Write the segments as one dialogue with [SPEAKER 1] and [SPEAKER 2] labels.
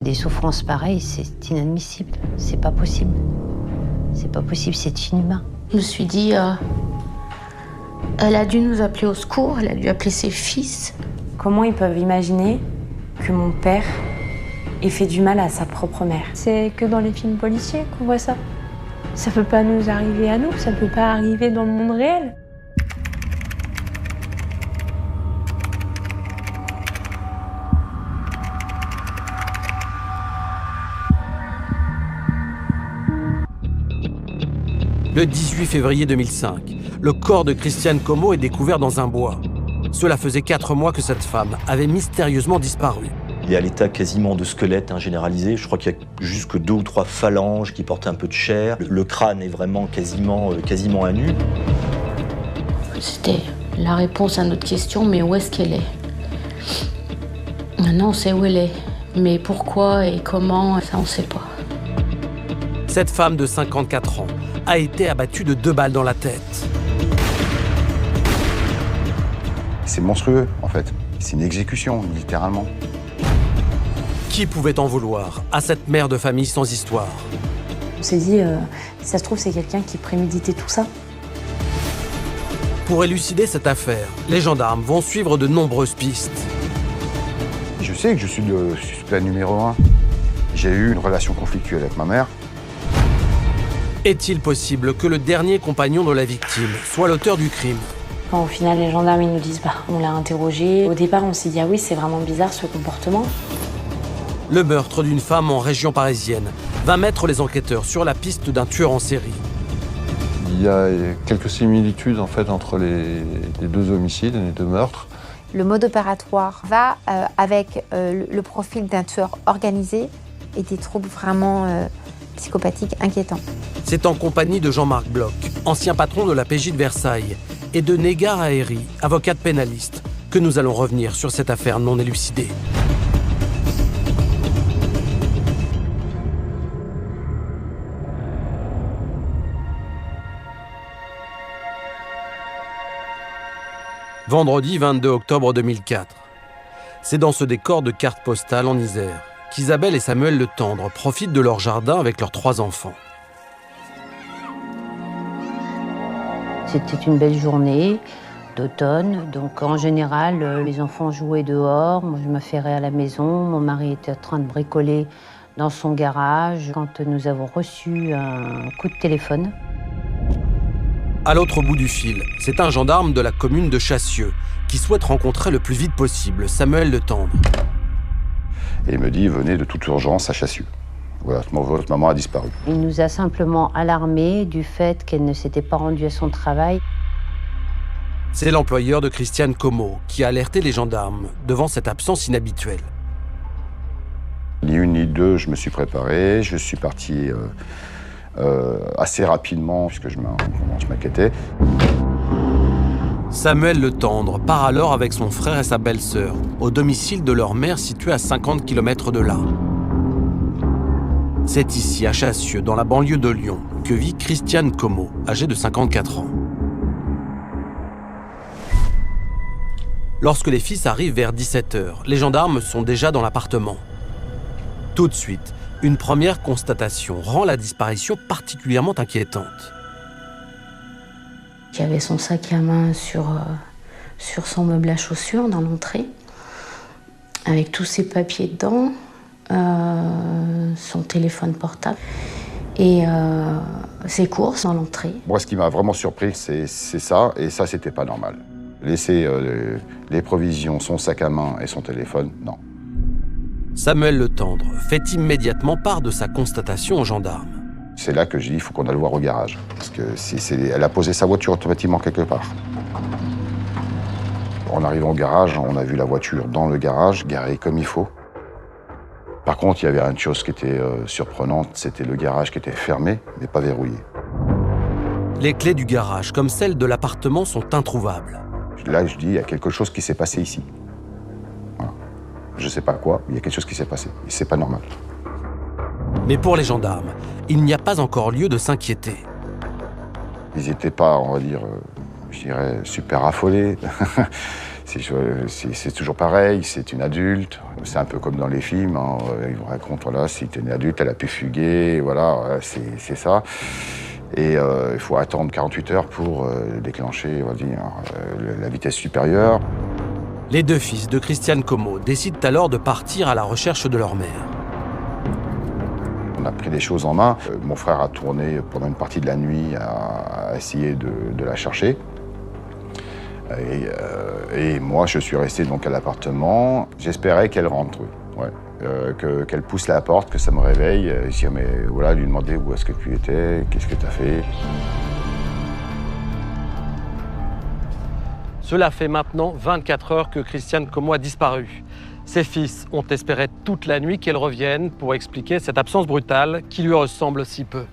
[SPEAKER 1] Des souffrances pareilles, c'est inadmissible. C'est pas possible. C'est pas possible, c'est inhumain.
[SPEAKER 2] Je me suis dit, elle a dû nous appeler au secours, elle a dû appeler ses fils.
[SPEAKER 3] Comment ils peuvent imaginer que mon père ait fait du mal à sa propre mère?
[SPEAKER 4] C'est que dans les films policiers qu'on voit ça. Ça peut pas nous arriver à nous, ça peut pas arriver dans le monde réel.
[SPEAKER 5] Le 18 février 2005, le corps de Christiane Como est découvert dans un bois. Cela faisait 4 mois que cette femme avait mystérieusement disparu.
[SPEAKER 6] Il est à l'état quasiment de squelette généralisé. Je crois qu'il y a juste que 2 ou 3 phalanges qui portent un peu de chair. Le crâne est vraiment quasiment à nu.
[SPEAKER 2] C'était la réponse à notre question, mais où est-ce qu'elle est? Maintenant, on sait où elle est. Mais pourquoi et comment, ça, on ne sait pas.
[SPEAKER 5] Cette femme de 54 ans a été abattue de 2 balles dans la tête.
[SPEAKER 7] C'est monstrueux, en fait. C'est une exécution, littéralement.
[SPEAKER 5] Qui pouvait en vouloir à cette mère de famille sans histoire?
[SPEAKER 3] On s'est dit, si ça se trouve, c'est quelqu'un qui préméditait tout ça.
[SPEAKER 5] Pour élucider cette affaire, les gendarmes vont suivre de nombreuses pistes.
[SPEAKER 7] Je sais que je suis le suspect numéro 1. J'ai eu une relation conflictuelle avec ma mère.
[SPEAKER 5] Est-il possible que le dernier compagnon de la victime soit l'auteur du crime?
[SPEAKER 3] Quand au final, les gendarmes ils nous disent, on l'a interrogé. Au départ, on s'est dit, ah oui, c'est vraiment bizarre ce comportement.
[SPEAKER 5] Le meurtre d'une femme en région parisienne va mettre les enquêteurs sur la piste d'un tueur en série.
[SPEAKER 8] Il y a quelques similitudes en fait entre les 2 homicides, les 2 meurtres.
[SPEAKER 9] Le mode opératoire va avec le profil d'un tueur organisé et des troubles vraiment psychopathiques inquiétants.
[SPEAKER 5] C'est en compagnie de Jean-Marc Bloch, ancien patron de la PJ de Versailles, et de Négar Aéri, avocate pénaliste, que nous allons revenir sur cette affaire non élucidée. Vendredi 22 octobre 2004. C'est dans ce décor de carte postale en Isère qu'Isabelle et Samuel Le Tendre profitent de leur jardin avec leurs 3 enfants.
[SPEAKER 1] C'était une belle journée d'automne, donc en général, les enfants jouaient dehors, moi je m'affairais à la maison, mon mari était en train de bricoler dans son garage quand nous avons reçu un coup de téléphone.
[SPEAKER 5] À l'autre bout du fil, c'est un gendarme de la commune de Chassieux qui souhaite rencontrer le plus vite possible Samuel Le Tendre.
[SPEAKER 7] Et il me dit, venez de toute urgence à Chassieux. Voilà, votre maman a disparu.
[SPEAKER 1] Il nous a simplement alarmés du fait qu'elle ne s'était pas rendue à son travail.
[SPEAKER 5] C'est l'employeur de Christiane Como qui a alerté les gendarmes devant cette absence inhabituelle.
[SPEAKER 7] Ni une ni deux, je me suis préparé, je suis parti assez rapidement puisque je m'inquiétais.
[SPEAKER 5] Samuel Le Tendre part alors avec son frère et sa belle-sœur au domicile de leur mère situé à 50 km de là. C'est ici, à Chassieux, dans la banlieue de Lyon, que vit Christiane Como, âgée de 54 ans. Lorsque les fils arrivent vers 17h, les gendarmes sont déjà dans l'appartement. Tout de suite, une première constatation rend la disparition particulièrement inquiétante.
[SPEAKER 2] Il y avait son sac à main sur son meuble à chaussures dans l'entrée, avec tous ses papiers dedans, son téléphone portable et ses courses dans l'entrée.
[SPEAKER 7] Moi, ce qui m'a vraiment surpris, c'est ça, et ça, c'était pas normal. Laisser les provisions, son sac à main et son téléphone, non.
[SPEAKER 5] Samuel Le Tendre fait immédiatement part de sa constatation aux gendarmes.
[SPEAKER 7] C'est là que je dis, il faut qu'on aille le voir au garage. Parce que elle a posé sa voiture automatiquement quelque part. En arrivant au garage, on a vu la voiture dans le garage, garée comme il faut. Par contre, il y avait une chose qui était surprenante, c'était le garage qui était fermé, mais pas verrouillé.
[SPEAKER 5] Les clés du garage, comme celles de l'appartement, sont introuvables.
[SPEAKER 7] Là, je dis, il y a quelque chose qui s'est passé ici. Voilà. Je ne sais pas quoi, mais il y a quelque chose qui s'est passé. Et c'est pas normal.
[SPEAKER 5] Mais pour les gendarmes, il n'y a pas encore lieu de s'inquiéter.
[SPEAKER 7] Ils n'étaient pas, on va dire, je dirais, super affolés. C'est toujours pareil, c'est une adulte. C'est un peu comme dans les films, hein. Ils vous racontent, voilà, c'était une adulte, elle a pu fuguer, voilà, c'est ça. Et il faut attendre 48 heures pour déclencher, on va dire, la vitesse supérieure.
[SPEAKER 5] Les deux fils de Christiane Como décident alors de partir à la recherche de leur mère.
[SPEAKER 7] On a pris les choses en main. Mon frère a tourné pendant une partie de la nuit à essayer de la chercher. Et moi, je suis resté donc à l'appartement. J'espérais qu'elle rentre, ouais. Qu'elle pousse la porte, que ça me réveille. Mais voilà, lui demander où est-ce que tu étais, qu'est-ce que tu as fait.
[SPEAKER 5] Cela fait maintenant 24 heures que Christiane Como a disparu. Ses fils ont espéré toute la nuit qu'elle revienne pour expliquer cette absence brutale qui lui ressemble si peu.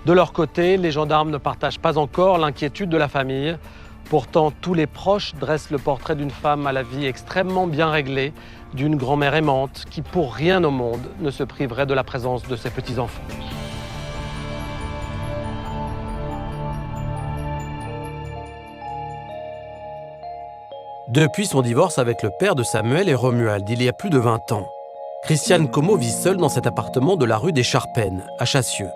[SPEAKER 5] De leur côté, les gendarmes ne partagent pas encore l'inquiétude de la famille. Pourtant, tous les proches dressent le portrait d'une femme à la vie extrêmement bien réglée, d'une grand-mère aimante qui, pour rien au monde, ne se priverait de la présence de ses petits-enfants. Depuis son divorce avec le père de Samuel et Romuald, il y a plus de 20 ans, Christiane Como vit seule dans cet appartement de la rue des Charpennes, à Chassieux.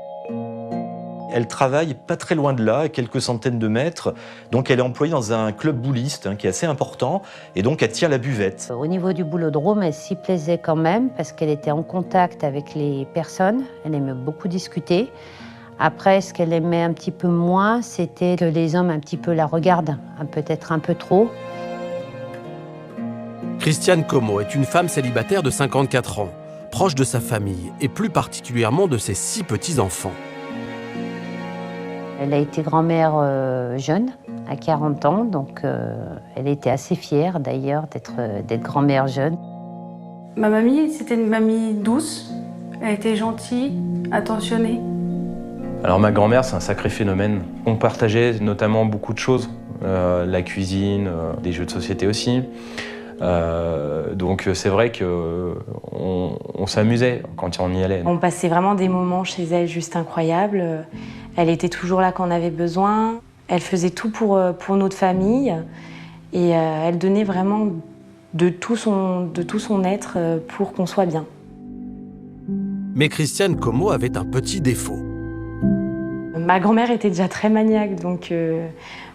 [SPEAKER 6] Elle travaille pas très loin de là, à quelques centaines de mètres. Donc elle est employée dans un club bouliste qui est assez important. Et donc elle tient la buvette.
[SPEAKER 1] Au niveau du boulodrome, elle s'y plaisait quand même parce qu'elle était en contact avec les personnes. Elle aimait beaucoup discuter. Après, ce qu'elle aimait un petit peu moins, c'était que les hommes un petit peu la regardent, peut-être un peu trop.
[SPEAKER 5] Christiane Como est une femme célibataire de 54 ans, proche de sa famille et plus particulièrement de ses 6 petits-enfants.
[SPEAKER 1] Elle a été grand-mère jeune, à 40 ans, donc elle était assez fière d'ailleurs d'être grand-mère jeune.
[SPEAKER 10] Ma mamie, c'était une mamie douce, elle était gentille, attentionnée.
[SPEAKER 11] Alors ma grand-mère, c'est un sacré phénomène. On partageait notamment beaucoup de choses, la cuisine, des jeux de société aussi. Donc c'est vrai qu'on s'amusait quand on y allait.
[SPEAKER 3] On passait vraiment des moments chez elle juste incroyables. Elle était toujours là quand on avait besoin. Elle faisait tout pour notre famille. Et elle donnait vraiment de tout son être pour qu'on soit bien.
[SPEAKER 5] Mais Christiane Como avait un petit défaut.
[SPEAKER 3] Ma grand-mère était déjà très maniaque, donc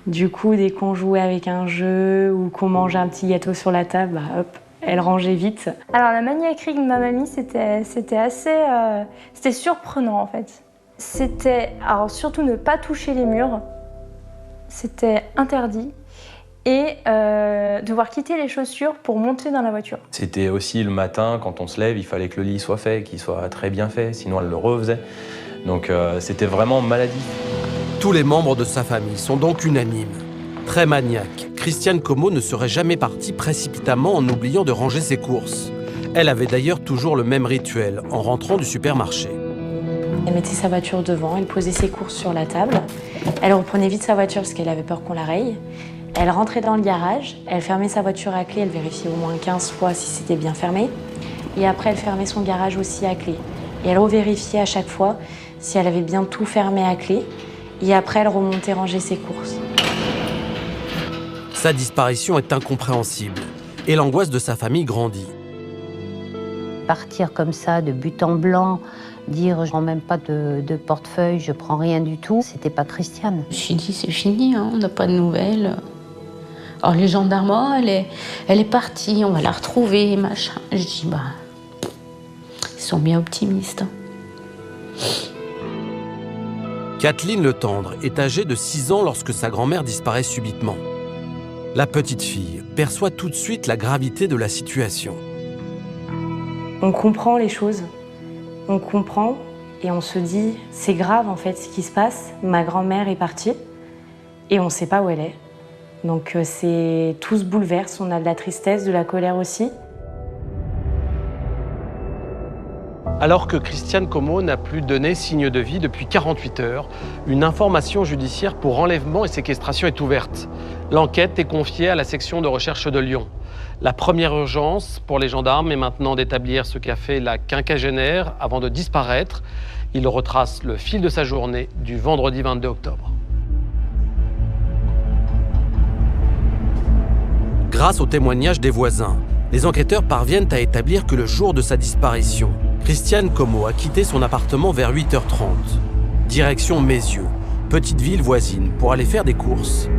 [SPEAKER 3] du coup, dès qu'on jouait avec un jeu ou qu'on mangeait un petit gâteau sur la table, bah, hop, elle rangeait vite.
[SPEAKER 4] Alors la maniaquerie de ma mamie, c'était assez... c'était surprenant en fait. C'était, alors surtout ne pas toucher les murs, c'était interdit. Et devoir quitter les chaussures pour monter dans la voiture.
[SPEAKER 11] C'était aussi le matin, quand on se lève, il fallait que le lit soit fait, qu'il soit très bien fait, sinon elle le refaisait. Donc c'était vraiment maladif.
[SPEAKER 5] Tous les membres de sa famille sont donc unanimes. Très maniaque, Christiane Como ne serait jamais partie précipitamment en oubliant de ranger ses courses. Elle avait d'ailleurs toujours le même rituel en rentrant du supermarché.
[SPEAKER 3] Elle mettait sa voiture devant, elle posait ses courses sur la table. Elle reprenait vite sa voiture parce qu'elle avait peur qu'on la raye. Elle rentrait dans le garage, elle fermait sa voiture à clé, elle vérifiait au moins 15 fois si c'était bien fermé. Et après, elle fermait son garage aussi à clé. Et elle revérifiait à chaque fois si elle avait bien tout fermé à clé. Et après, elle remontait ranger ses courses.
[SPEAKER 5] Sa disparition est incompréhensible et l'angoisse de sa famille grandit.
[SPEAKER 1] Partir comme ça, de but en blanc, dire je prends même pas de portefeuille, je prends rien du tout, c'était pas Christiane.
[SPEAKER 2] Je me suis dit c'est fini, hein, on n'a pas de nouvelles. Alors les gendarmes, oh, elle est partie, on va la retrouver, machin. Je dis bah, ils sont bien optimistes.
[SPEAKER 5] Kathleen Le Tendre est âgée de 6 ans lorsque sa grand-mère disparaît subitement. La petite fille perçoit tout de suite la gravité de la situation.
[SPEAKER 3] On comprend les choses, on comprend et on se dit c'est grave en fait ce qui se passe, ma grand-mère est partie et on ne sait pas où elle est. Donc tout se bouleverse, on a de la tristesse, de la colère aussi.
[SPEAKER 5] Alors que Christiane Como n'a plus donné signe de vie depuis 48 heures, une information judiciaire pour enlèvement et séquestration est ouverte. L'enquête est confiée à la section de recherche de Lyon. La première urgence pour les gendarmes est maintenant d'établir ce qu'a fait la quinquagénaire avant de disparaître. Il retrace le fil de sa journée du vendredi 22 octobre. Grâce aux témoignages des voisins, les enquêteurs parviennent à établir que le jour de sa disparition, Christiane Como a quitté son appartement vers 8h30. Direction Mézieux, petite ville voisine, pour aller faire des courses.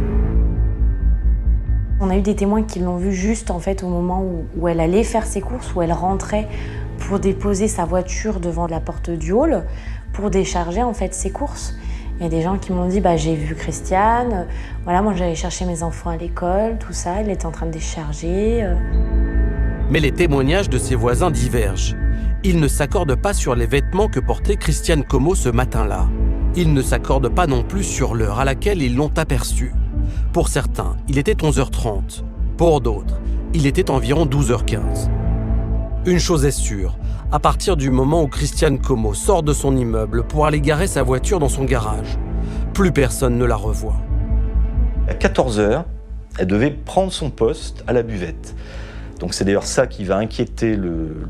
[SPEAKER 3] On a eu des témoins qui l'ont vue juste en fait au moment où elle allait faire ses courses, où elle rentrait pour déposer sa voiture devant la porte du hall pour décharger en fait ses courses. Il y a des gens qui m'ont dit j'ai vu Christiane, voilà, moi j'allais chercher mes enfants à l'école, tout ça, elle était en train de décharger.
[SPEAKER 5] Mais les témoignages de ses voisins divergent. Ils ne s'accordent pas sur les vêtements que portait Christiane Como ce matin-là. Ils ne s'accordent pas non plus sur l'heure à laquelle ils l'ont aperçue. Pour certains, il était 11h30. Pour d'autres, il était environ 12h15. Une chose est sûre, à partir du moment où Christiane Como sort de son immeuble pour aller garer sa voiture dans son garage, plus personne ne la revoit.
[SPEAKER 6] À 14h, elle devait prendre son poste à la buvette. Donc c'est d'ailleurs ça qui va inquiéter le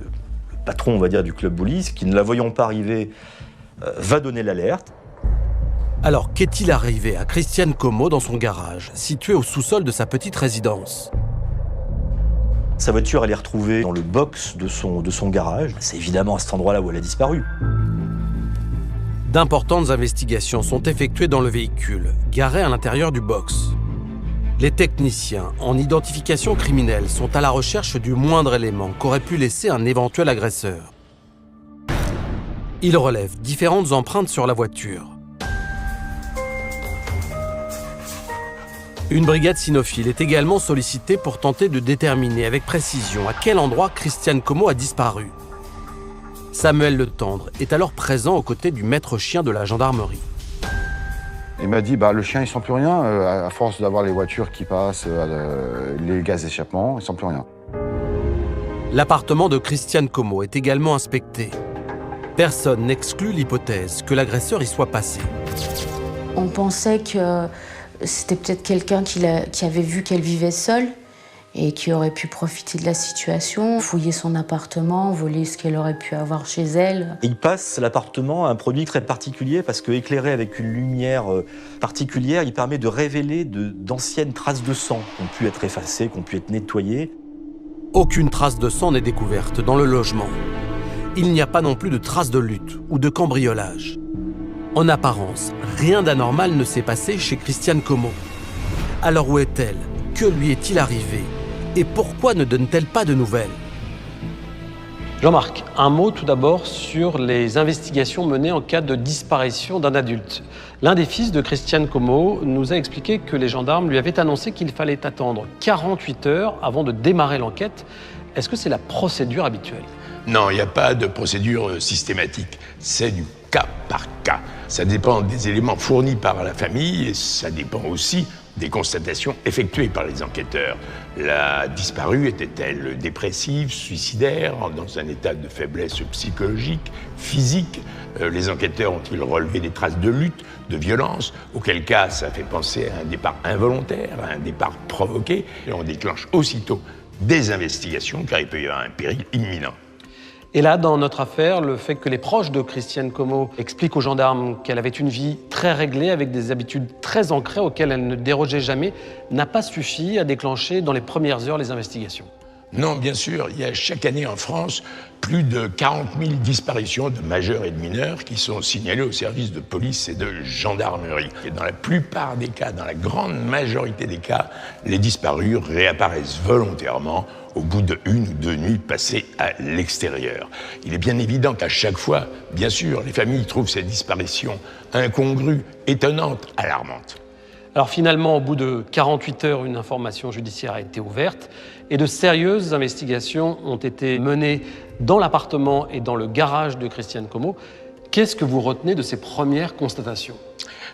[SPEAKER 6] patron, on va dire, du club Bullis, qui, ne la voyant pas arriver, va donner l'alerte.
[SPEAKER 5] Alors qu'est-il arrivé à Christiane Como dans son garage, situé au sous-sol de sa petite résidence ?
[SPEAKER 6] Sa voiture, elle est retrouvée dans le box de son garage. C'est évidemment à cet endroit-là où elle a disparu.
[SPEAKER 5] D'importantes investigations sont effectuées dans le véhicule, garé à l'intérieur du box. Les techniciens en identification criminelle sont à la recherche du moindre élément qu'aurait pu laisser un éventuel agresseur. Ils relèvent différentes empreintes sur la voiture. Une brigade cynophile est également sollicitée pour tenter de déterminer avec précision à quel endroit Christiane Como a disparu. Samuel Le Tendre est alors présent aux côtés du maître chien de la gendarmerie.
[SPEAKER 7] Il m'a dit, le chien, il sent plus rien. À force d'avoir les voitures qui passent, les gaz d'échappement, il sent plus rien.
[SPEAKER 5] L'appartement de Christiane Como est également inspecté. Personne n'exclut l'hypothèse que l'agresseur y soit passé.
[SPEAKER 2] On pensait que c'était peut-être quelqu'un qui avait vu qu'elle vivait seule et qui aurait pu profiter de la situation, fouiller son appartement, voler ce qu'elle aurait pu avoir chez elle.
[SPEAKER 6] Il passe l'appartement à un produit très particulier parce que éclairé avec une lumière particulière, il permet de révéler d'anciennes traces de sang qui ont pu être effacées, qui ont pu être nettoyées.
[SPEAKER 5] Aucune trace de sang n'est découverte dans le logement. Il n'y a pas non plus de traces de lutte ou de cambriolage. En apparence, rien d'anormal ne s'est passé chez Christiane Como. Alors où est-elle ? Que lui est-il arrivé ? Et pourquoi ne donne-t-elle pas de nouvelles ? Jean-Marc, un mot tout d'abord sur les investigations menées en cas de disparition d'un adulte. L'un des fils de Christiane Como nous a expliqué que les gendarmes lui avaient annoncé qu'il fallait attendre 48 heures avant de démarrer l'enquête. Est-ce que c'est la procédure habituelle ?
[SPEAKER 12] Non, il n'y a pas de procédure systématique. C'est du cas par cas. Ça dépend des éléments fournis par la famille et ça dépend aussi des constatations effectuées par les enquêteurs. La disparue était-elle dépressive, suicidaire, dans un état de faiblesse psychologique, physique ? Les enquêteurs ont-ils relevé des traces de lutte, de violence ? Auquel cas, ça fait penser à un départ involontaire, à un départ provoqué. Et on déclenche aussitôt des investigations car il peut y avoir un péril imminent.
[SPEAKER 5] Et là, dans notre affaire, le fait que les proches de Christiane Como expliquent aux gendarmes qu'elle avait une vie très réglée, avec des habitudes très ancrées auxquelles elle ne dérogeait jamais, n'a pas suffi à déclencher dans les premières heures les investigations.
[SPEAKER 12] Non, bien sûr, il y a chaque année en France plus de 40 000 disparitions de majeurs et de mineurs qui sont signalées aux services de police et de gendarmerie. Et dans la plupart des cas, dans la grande majorité des cas, les disparus réapparaissent volontairement au bout de 1 ou 2 nuits passées à l'extérieur. Il est bien évident qu'à chaque fois, bien sûr, les familles trouvent ces disparitions incongrues, étonnantes, alarmantes.
[SPEAKER 5] Alors finalement, au bout de 48 heures, une information judiciaire a été ouverte et de sérieuses investigations ont été menées dans l'appartement et dans le garage de Christiane Como. Qu'est-ce que vous retenez de ces premières constatations ?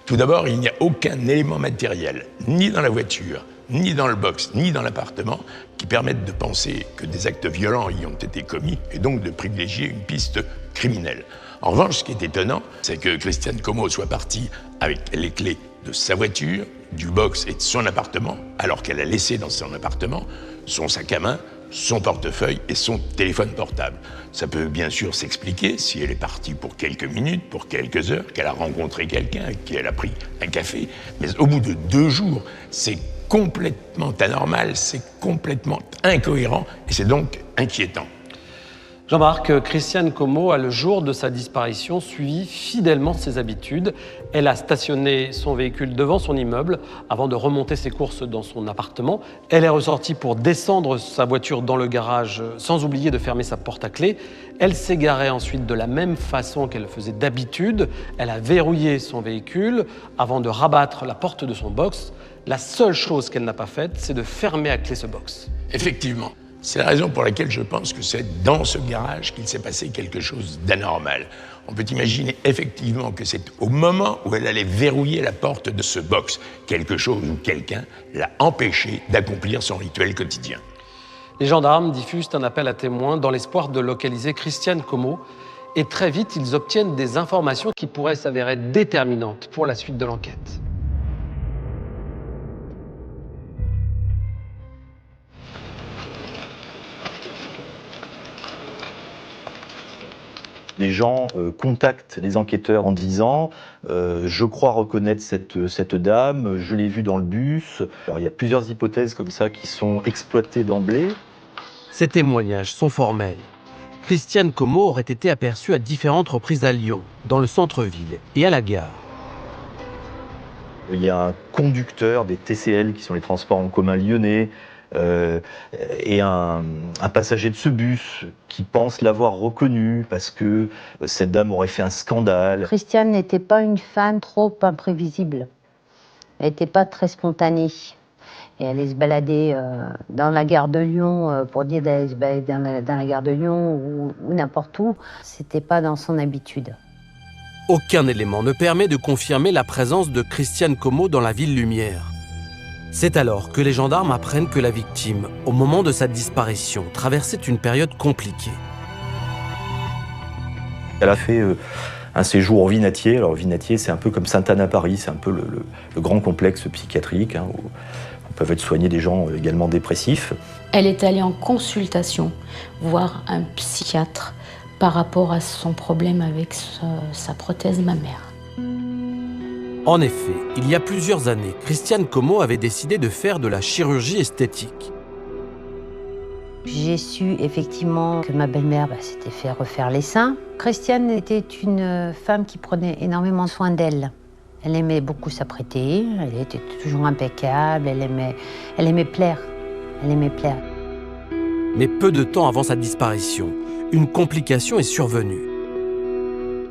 [SPEAKER 12] Tout d'abord, il n'y a aucun élément matériel, ni dans la voiture, ni dans le box, ni dans l'appartement, qui permettent de penser que des actes violents y ont été commis et donc de privilégier une piste criminelle. En revanche, ce qui est étonnant, c'est que Christiane Como soit partie avec les clés de sa voiture, du box et de son appartement, alors qu'elle a laissé dans son appartement son sac à main, son portefeuille et son téléphone portable. Ça peut bien sûr s'expliquer si elle est partie pour quelques minutes, pour quelques heures, qu'elle a rencontré quelqu'un, qu'elle a pris un café. Mais au bout de 2 jours, c'est complètement anormal, c'est complètement incohérent et c'est donc inquiétant.
[SPEAKER 5] Jean-Marc, Christiane Como a, le jour de sa disparition, suivi fidèlement ses habitudes. Elle a stationné son véhicule devant son immeuble avant de remonter ses courses dans son appartement. Elle est ressortie pour descendre sa voiture dans le garage sans oublier de fermer sa porte à clé. Elle s'est garée ensuite de la même façon qu'elle le faisait d'habitude. Elle a verrouillé son véhicule avant de rabattre la porte de son box. La seule chose qu'elle n'a pas faite, c'est de fermer à clé ce box.
[SPEAKER 12] Effectivement. C'est la raison pour laquelle je pense que c'est dans ce garage qu'il s'est passé quelque chose d'anormal. On peut imaginer effectivement que c'est au moment où elle allait verrouiller la porte de ce box, quelque chose ou quelqu'un l'a empêché d'accomplir son rituel quotidien.
[SPEAKER 5] Les gendarmes diffusent un appel à témoins dans l'espoir de localiser Christiane Como et très vite, ils obtiennent des informations qui pourraient s'avérer déterminantes pour la suite de l'enquête.
[SPEAKER 6] Les gens contactent les enquêteurs en disant je crois reconnaître cette dame, je l'ai vue dans le bus. Alors, il y a plusieurs hypothèses comme ça qui sont exploitées d'emblée.
[SPEAKER 5] Ces témoignages sont formels. Christiane Como aurait été aperçue à différentes reprises à Lyon, dans le centre-ville et à la gare.
[SPEAKER 6] Il y a un conducteur des TCL, qui sont les transports en commun lyonnais, et un passager de ce bus qui pense l'avoir reconnue parce que cette dame aurait fait un scandale.
[SPEAKER 1] Christiane n'était pas une femme trop imprévisible. Elle n'était pas très spontanée. Et aller se balader dans la gare de Lyon, pour dire d'aller se balader dans la gare de Lyon ou n'importe où, c'était pas dans son habitude.
[SPEAKER 5] Aucun élément ne permet de confirmer la présence de Christiane Como dans la ville lumière. C'est alors que les gendarmes apprennent que la victime, au moment de sa disparition, traversait une période compliquée.
[SPEAKER 6] Elle a fait un séjour au Vinatier. Alors Vinatier, c'est un peu comme Sainte-Anne à Paris, c'est un peu le grand complexe psychiatrique, hein, où peuvent être soignés des gens également dépressifs.
[SPEAKER 2] Elle est allée en consultation, voir un psychiatre, par rapport à son problème avec sa prothèse mammaire.
[SPEAKER 5] En effet, il y a plusieurs années, Christiane Como avait décidé de faire de la chirurgie esthétique.
[SPEAKER 1] J'ai su effectivement que ma belle-mère s'était fait refaire les seins. Christiane était une femme qui prenait énormément soin d'elle. Elle aimait beaucoup s'apprêter, elle était toujours impeccable, elle aimait plaire.
[SPEAKER 5] Mais peu de temps avant sa disparition, une complication est survenue.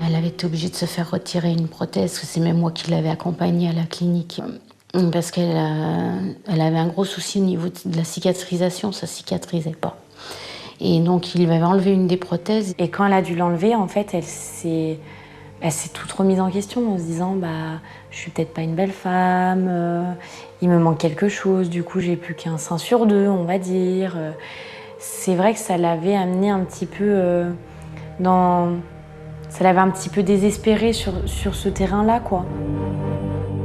[SPEAKER 2] Elle avait été obligée de se faire retirer une prothèse, c'est même moi qui l'avais accompagnée à la clinique. Parce qu'elle avait un gros souci au niveau de la cicatrisation, ça cicatrisait pas. Et donc il lui avait enlevé une des prothèses.
[SPEAKER 3] Et quand elle a dû l'enlever, en fait, elle s'est toute remise en question en se disant je suis peut-être pas une belle femme, il me manque quelque chose, du coup j'ai plus qu'un sein sur 2, on va dire. C'est vrai que ça l'avait amené un petit peu ça l'avait un petit peu désespérée sur ce terrain-là, quoi.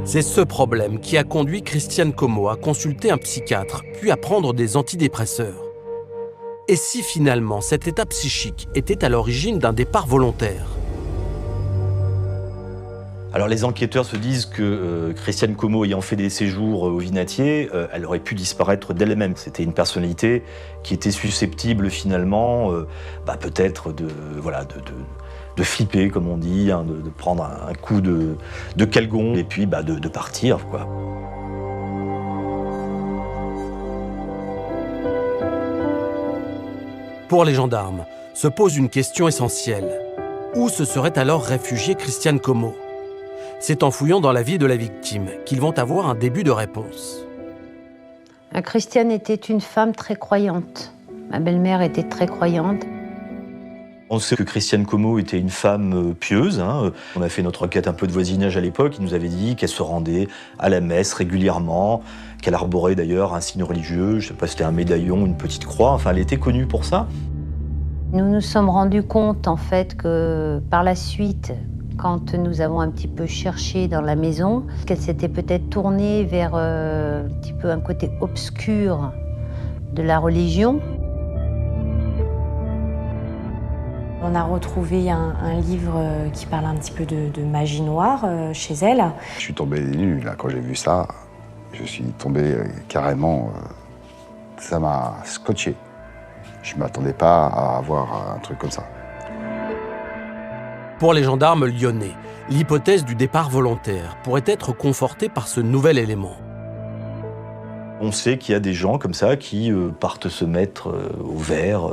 [SPEAKER 5] C'est ce problème qui a conduit Christiane Como à consulter un psychiatre, puis à prendre des antidépresseurs. Et si finalement cet état psychique était à l'origine d'un départ volontaire ?
[SPEAKER 6] Alors les enquêteurs se disent que Christiane Como, ayant fait des séjours au Vinatier, elle aurait pu disparaître d'elle-même. C'était une personnalité qui était susceptible finalement, peut-être de flipper, comme on dit, hein, de prendre un coup de calgon et puis de partir, quoi.
[SPEAKER 5] Pour les gendarmes, se pose une question essentielle. Où se serait alors réfugiée Christiane Como ? C'est en fouillant dans la vie de la victime qu'ils vont avoir un début de réponse.
[SPEAKER 1] Christiane était une femme très croyante. Ma belle-mère était très croyante.
[SPEAKER 6] On sait que Christiane Como était une femme pieuse. Hein. On a fait notre enquête un peu de voisinage à l'époque. Il nous avait dit qu'elle se rendait à la messe régulièrement, qu'elle arborait d'ailleurs un signe religieux. Je ne sais pas si c'était un médaillon, une petite croix. Enfin, elle était connue pour ça.
[SPEAKER 1] Nous nous sommes rendus compte, en fait, que par la suite, quand nous avons un petit peu cherché dans la maison, qu'elle s'était peut-être tournée vers un petit peu un côté obscur de la religion.
[SPEAKER 3] On a retrouvé un livre qui parle un petit peu de magie noire chez elle.
[SPEAKER 7] Je suis tombé des nues, là, quand j'ai vu ça. Je suis tombé carrément... ça m'a scotché. Je ne m'attendais pas à avoir un truc comme ça.
[SPEAKER 5] Pour les gendarmes lyonnais, l'hypothèse du départ volontaire pourrait être confortée par ce nouvel élément.
[SPEAKER 6] On sait qu'il y a des gens comme ça qui partent se mettre au vert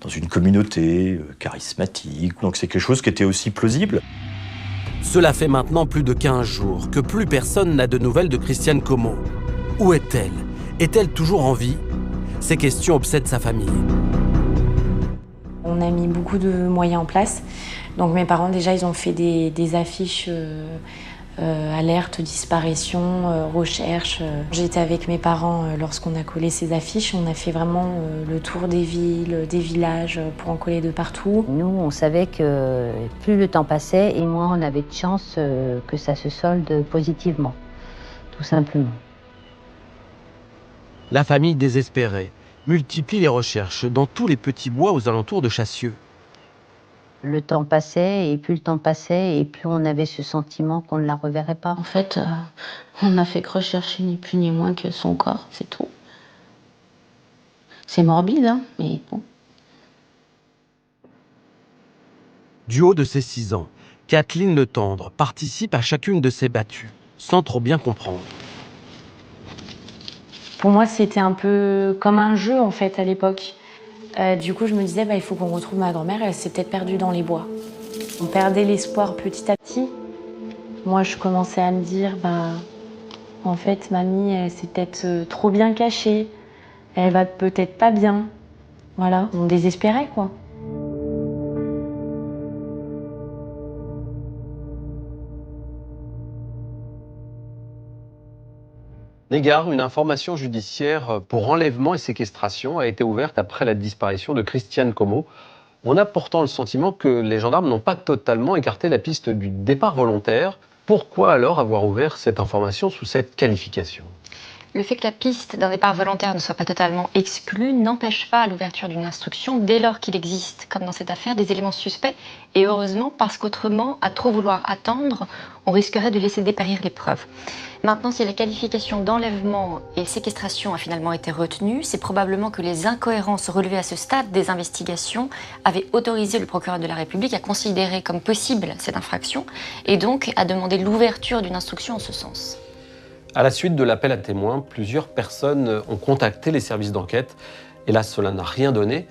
[SPEAKER 6] dans une communauté charismatique. Donc c'est quelque chose qui était aussi plausible.
[SPEAKER 5] Cela fait maintenant plus de 15 jours que plus personne n'a de nouvelles de Christiane Como. Où est-elle? Est-elle toujours en vie? Ces questions obsèdent sa famille.
[SPEAKER 3] On a mis beaucoup de moyens en place. Donc mes parents, déjà, ils ont fait des affiches alerte, disparition, recherche. J'étais avec mes parents lorsqu'on a collé ces affiches. On a fait vraiment le tour des villes, des villages pour en coller de partout.
[SPEAKER 1] Nous, on savait que plus le temps passait et moins on avait de chance que ça se solde positivement, tout simplement.
[SPEAKER 5] La famille désespérée multiplie les recherches dans tous les petits bois aux alentours de Chassieux.
[SPEAKER 1] Le temps passait et plus le temps passait et plus on avait ce sentiment qu'on ne la reverrait pas.
[SPEAKER 2] En fait, on n'a fait que rechercher ni plus ni moins que son corps, c'est tout. C'est morbide, hein, mais bon.
[SPEAKER 5] Du haut de ses 6 ans, Kathleen Le Tendre participe à chacune de ces battues, sans trop bien comprendre.
[SPEAKER 3] Pour moi, c'était un peu comme un jeu, en fait, à l'époque. Du coup, je me disais, il faut qu'on retrouve ma grand-mère, elle s'est peut-être perdue dans les bois. On perdait l'espoir petit à petit. Moi, je commençais à me dire, en fait, mamie, elle s'est peut-être trop bien cachée. Elle va peut-être pas bien. Voilà, on désespérait, quoi.
[SPEAKER 5] Négard, une information judiciaire pour enlèvement et séquestration a été ouverte après la disparition de Christiane Como. On a pourtant le sentiment que les gendarmes n'ont pas totalement écarté la piste du départ volontaire. Pourquoi alors avoir ouvert cette information sous cette qualification ?
[SPEAKER 13] Le fait que la piste d'un départ volontaire ne soit pas totalement exclue n'empêche pas l'ouverture d'une instruction dès lors qu'il existe, comme dans cette affaire, des éléments suspects. Et heureusement, parce qu'autrement, à trop vouloir attendre, on risquerait de laisser dépérir les preuves. Maintenant, si la qualification d'enlèvement et séquestration a finalement été retenue, c'est probablement que les incohérences relevées à ce stade des investigations avaient autorisé le procureur de la République à considérer comme possible cette infraction et donc à demander l'ouverture d'une instruction en ce sens.
[SPEAKER 5] À la suite de l'appel à témoins, plusieurs personnes ont contacté les services d'enquête. Et là, cela n'a rien donné.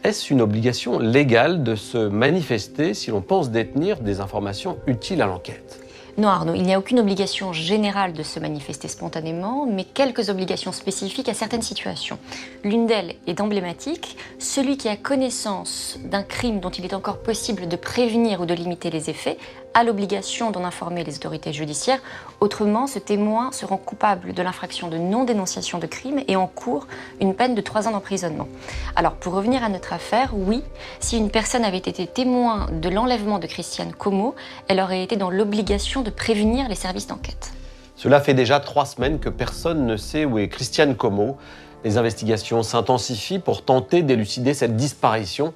[SPEAKER 5] Est-ce une obligation légale de se manifester si l'on pense détenir des informations utiles à l'enquête ?
[SPEAKER 13] Non Arnaud, il n'y a aucune obligation générale de se manifester spontanément, mais quelques obligations spécifiques à certaines situations. L'une d'elles est emblématique, celui qui a connaissance d'un crime dont il est encore possible de prévenir ou de limiter les effets a l'obligation d'en informer les autorités judiciaires. Autrement, ce témoin se rend coupable de l'infraction de non-dénonciation de crime et encourt une peine de 3 ans d'emprisonnement. Alors, pour revenir à notre affaire, oui, si une personne avait été témoin de l'enlèvement de Christiane Como, elle aurait été dans l'obligation de prévenir les services d'enquête.
[SPEAKER 5] Cela fait déjà 3 semaines que personne ne sait où est Christiane Como. Les investigations s'intensifient pour tenter d'élucider cette disparition.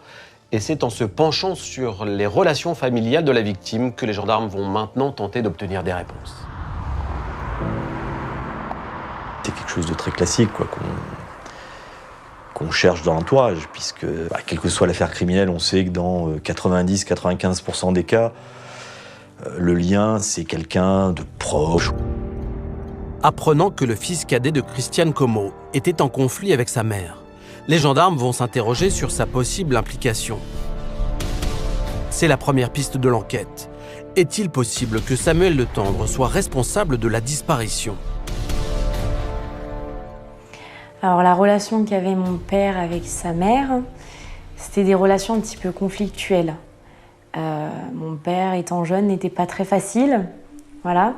[SPEAKER 5] Et c'est en se penchant sur les relations familiales de la victime que les gendarmes vont maintenant tenter d'obtenir des réponses.
[SPEAKER 6] C'est quelque chose de très classique, quoi, qu'on cherche dans l'entourage, puisque, quelle que soit l'affaire criminelle, on sait que dans 90-95% des cas, le lien, c'est quelqu'un de proche.
[SPEAKER 5] Apprenant que le fils cadet de Christiane Como était en conflit avec sa mère, les gendarmes vont s'interroger sur sa possible implication. C'est la première piste de l'enquête. Est-il possible que Samuel Le Tendre soit responsable de la disparition ?
[SPEAKER 3] Alors la relation qu'avait mon père avec sa mère, c'était des relations un petit peu conflictuelles. Mon père, étant jeune, n'était pas très facile, voilà.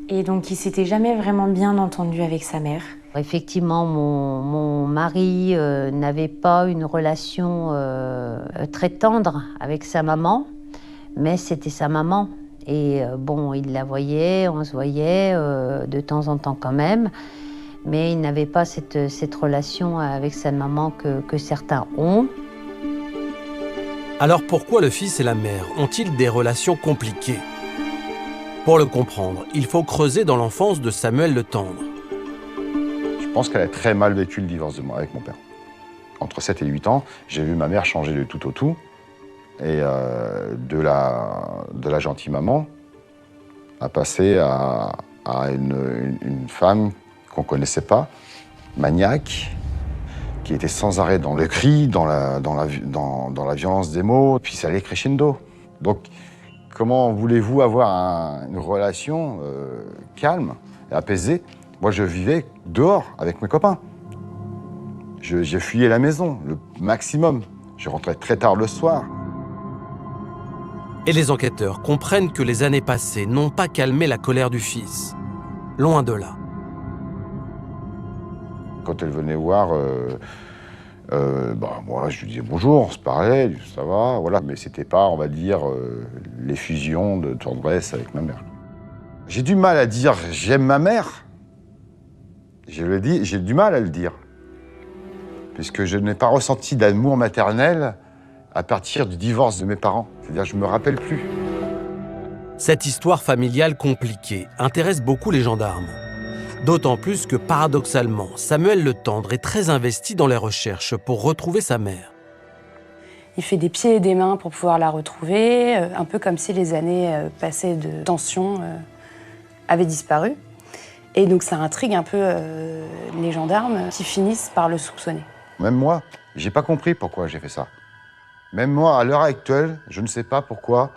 [SPEAKER 3] Et donc il s'était jamais vraiment bien entendu avec sa mère.
[SPEAKER 1] Effectivement, mon mari n'avait pas une relation très tendre avec sa maman, mais c'était sa maman. Et il la voyait, on se voyait de temps en temps quand même, mais il n'avait pas cette relation avec sa maman que certains ont.
[SPEAKER 5] Alors pourquoi le fils et la mère ont-ils des relations compliquées? Pour le comprendre, il faut creuser dans l'enfance de Samuel Le Tendre.
[SPEAKER 7] Je pense qu'elle a très mal vécu le divorce avec mon père. Entre 7 et 8 ans, j'ai vu ma mère changer de tout au tout. Et de la gentille maman à passer à une femme qu'on ne connaissait pas, maniaque, qui était sans arrêt dans le cri, dans la violence des mots, puis ça allait crescendo. Donc, comment voulez-vous avoir une relation calme et apaisée? Moi, je vivais dehors avec mes copains. J'ai fuyé la maison, le maximum. Je rentrais très tard le soir.
[SPEAKER 5] Et les enquêteurs comprennent que les années passées n'ont pas calmé la colère du fils. Loin de là.
[SPEAKER 7] Quand elle venait voir, moi, je lui disais bonjour, on se parlait, ça va, voilà. Mais c'était pas, on va dire, l'effusion de tendresse avec ma mère. J'ai du mal à dire j'aime ma mère. J'ai du mal à le dire. Puisque je n'ai pas ressenti d'amour maternel à partir du divorce de mes parents. C'est-à-dire, je ne me rappelle plus.
[SPEAKER 5] Cette histoire familiale compliquée intéresse beaucoup les gendarmes. D'autant plus que, paradoxalement, Samuel Le Tendre est très investi dans les recherches pour retrouver sa mère.
[SPEAKER 10] Il fait des pieds et des mains pour pouvoir la retrouver, un peu comme si les années passées de tension avaient disparu. Et donc ça intrigue un peu les gendarmes qui finissent par le soupçonner.
[SPEAKER 7] Même moi, j'ai pas compris pourquoi j'ai fait ça. Même moi, à l'heure actuelle, je ne sais pas pourquoi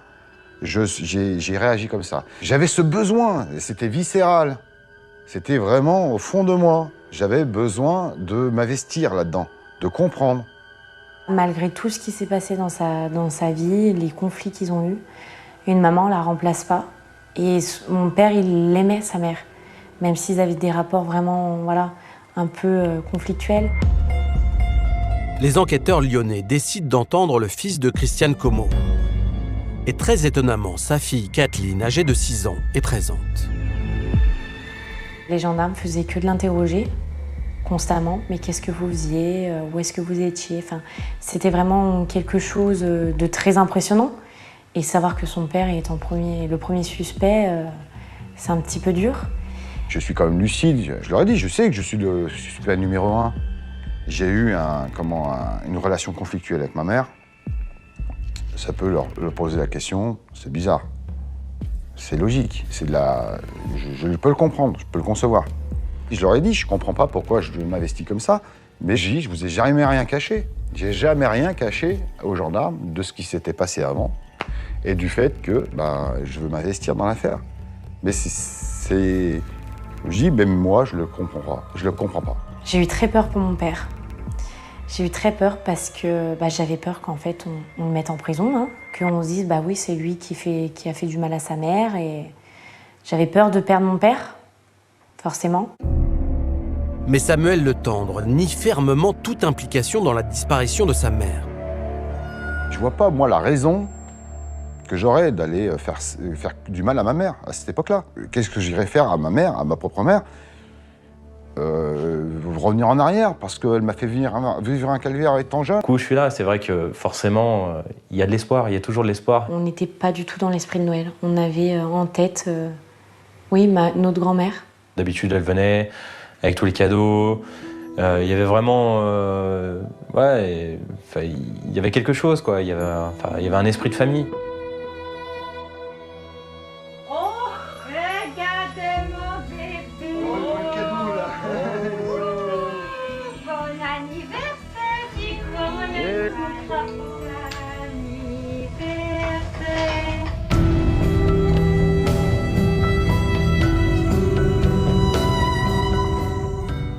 [SPEAKER 7] j'ai réagi comme ça. J'avais ce besoin, c'était viscéral. C'était vraiment au fond de moi. J'avais besoin de m'investir là-dedans, de comprendre.
[SPEAKER 3] Malgré tout ce qui s'est passé dans sa vie, les conflits qu'ils ont eus, une maman ne la remplace pas. Et mon père, il aimait sa mère, même s'ils avaient des rapports vraiment, un peu conflictuels.
[SPEAKER 5] Les enquêteurs lyonnais décident d'entendre le fils de Christiane Como. Et très étonnamment, sa fille Kathleen, âgée de 6 ans, est présente.
[SPEAKER 3] Les gendarmes faisaient que de l'interroger constamment. Mais qu'est-ce que vous faisiez? Où est-ce que vous étiez? C'était vraiment quelque chose de très impressionnant. Et savoir que son père est le premier suspect, c'est un petit peu dur.
[SPEAKER 7] Je suis quand même lucide. Je leur ai dit, je sais que je suis le suspect numéro 1. J'ai eu une relation conflictuelle avec ma mère. Ça peut leur poser la question, c'est bizarre. C'est logique, je peux le comprendre, je peux le concevoir. Je leur ai dit, je comprends pas pourquoi je m'investis comme ça, mais j'ai dit, je vous ai jamais rien caché. J'ai jamais rien caché aux gendarmes de ce qui s'était passé avant et du fait que je veux m'investir dans l'affaire. Mais je dis, même moi, je le comprends pas.
[SPEAKER 3] J'ai eu très peur pour mon père. J'ai eu très peur parce que j'avais peur qu'en fait on le mette en prison, qu'on se dise oui c'est lui qui a fait du mal à sa mère et j'avais peur de perdre mon père, forcément.
[SPEAKER 5] Mais Samuel Le Tendre nie fermement toute implication dans la disparition de sa mère.
[SPEAKER 7] Je vois pas moi la raison que j'aurais d'aller faire du mal à ma mère à cette époque-là. Qu'est-ce que j'irais faire à ma mère, à ma propre mère? Revenir en arrière parce qu'elle m'a fait vivre un calvaire étant jeune.
[SPEAKER 11] Du coup, je suis là, c'est vrai que forcément, il y a de l'espoir, il y a toujours de l'espoir.
[SPEAKER 3] On n'était pas du tout dans l'esprit de Noël. On avait en tête, notre grand-mère.
[SPEAKER 11] D'habitude, elle venait avec tous les cadeaux. Il y avait vraiment... il y avait quelque chose, quoi. Il y avait un esprit de famille.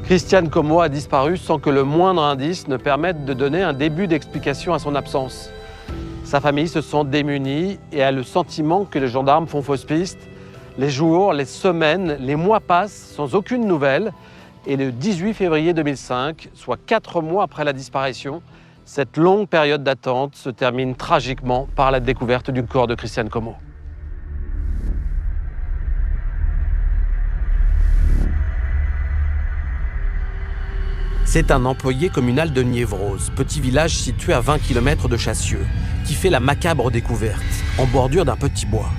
[SPEAKER 5] Christiane Como a disparu sans que le moindre indice ne permette de donner un début d'explication à son absence. Sa famille se sent démunie et a le sentiment que les gendarmes font fausse piste. Les jours, les semaines, les mois passent sans aucune nouvelle. Et le 18 février 2005, soit 4 mois après la disparition, cette longue période d'attente se termine tragiquement par la découverte du corps de Christiane Como. C'est un employé communal de Niévroz, petit village situé à 20 km de Chassieux, qui fait la macabre découverte, en bordure d'un petit bois.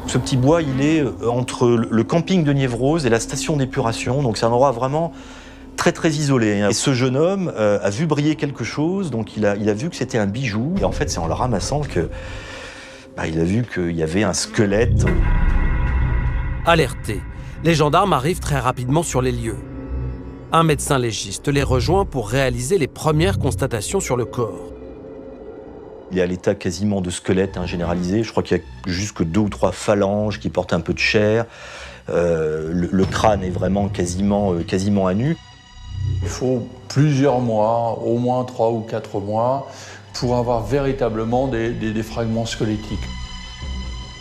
[SPEAKER 6] Ce petit bois, il est entre le camping de Niévroz et la station d'épuration, donc c'est un endroit vraiment très très isolé. Et ce jeune homme a vu briller quelque chose, donc il a vu que c'était un bijou, et en fait c'est en le ramassant que il a vu qu'il y avait un squelette.
[SPEAKER 5] Alertés, les gendarmes arrivent très rapidement sur les lieux. Un médecin légiste les rejoint pour réaliser les premières constatations sur le corps.
[SPEAKER 6] Il est à l'état quasiment de squelette généralisé. Je crois qu'il y a juste que 2 ou 3 phalanges qui portent un peu de chair. Le crâne est vraiment quasiment à nu.
[SPEAKER 14] Il faut plusieurs mois, au moins 3 ou 4 mois, pour avoir véritablement des fragments squelettiques.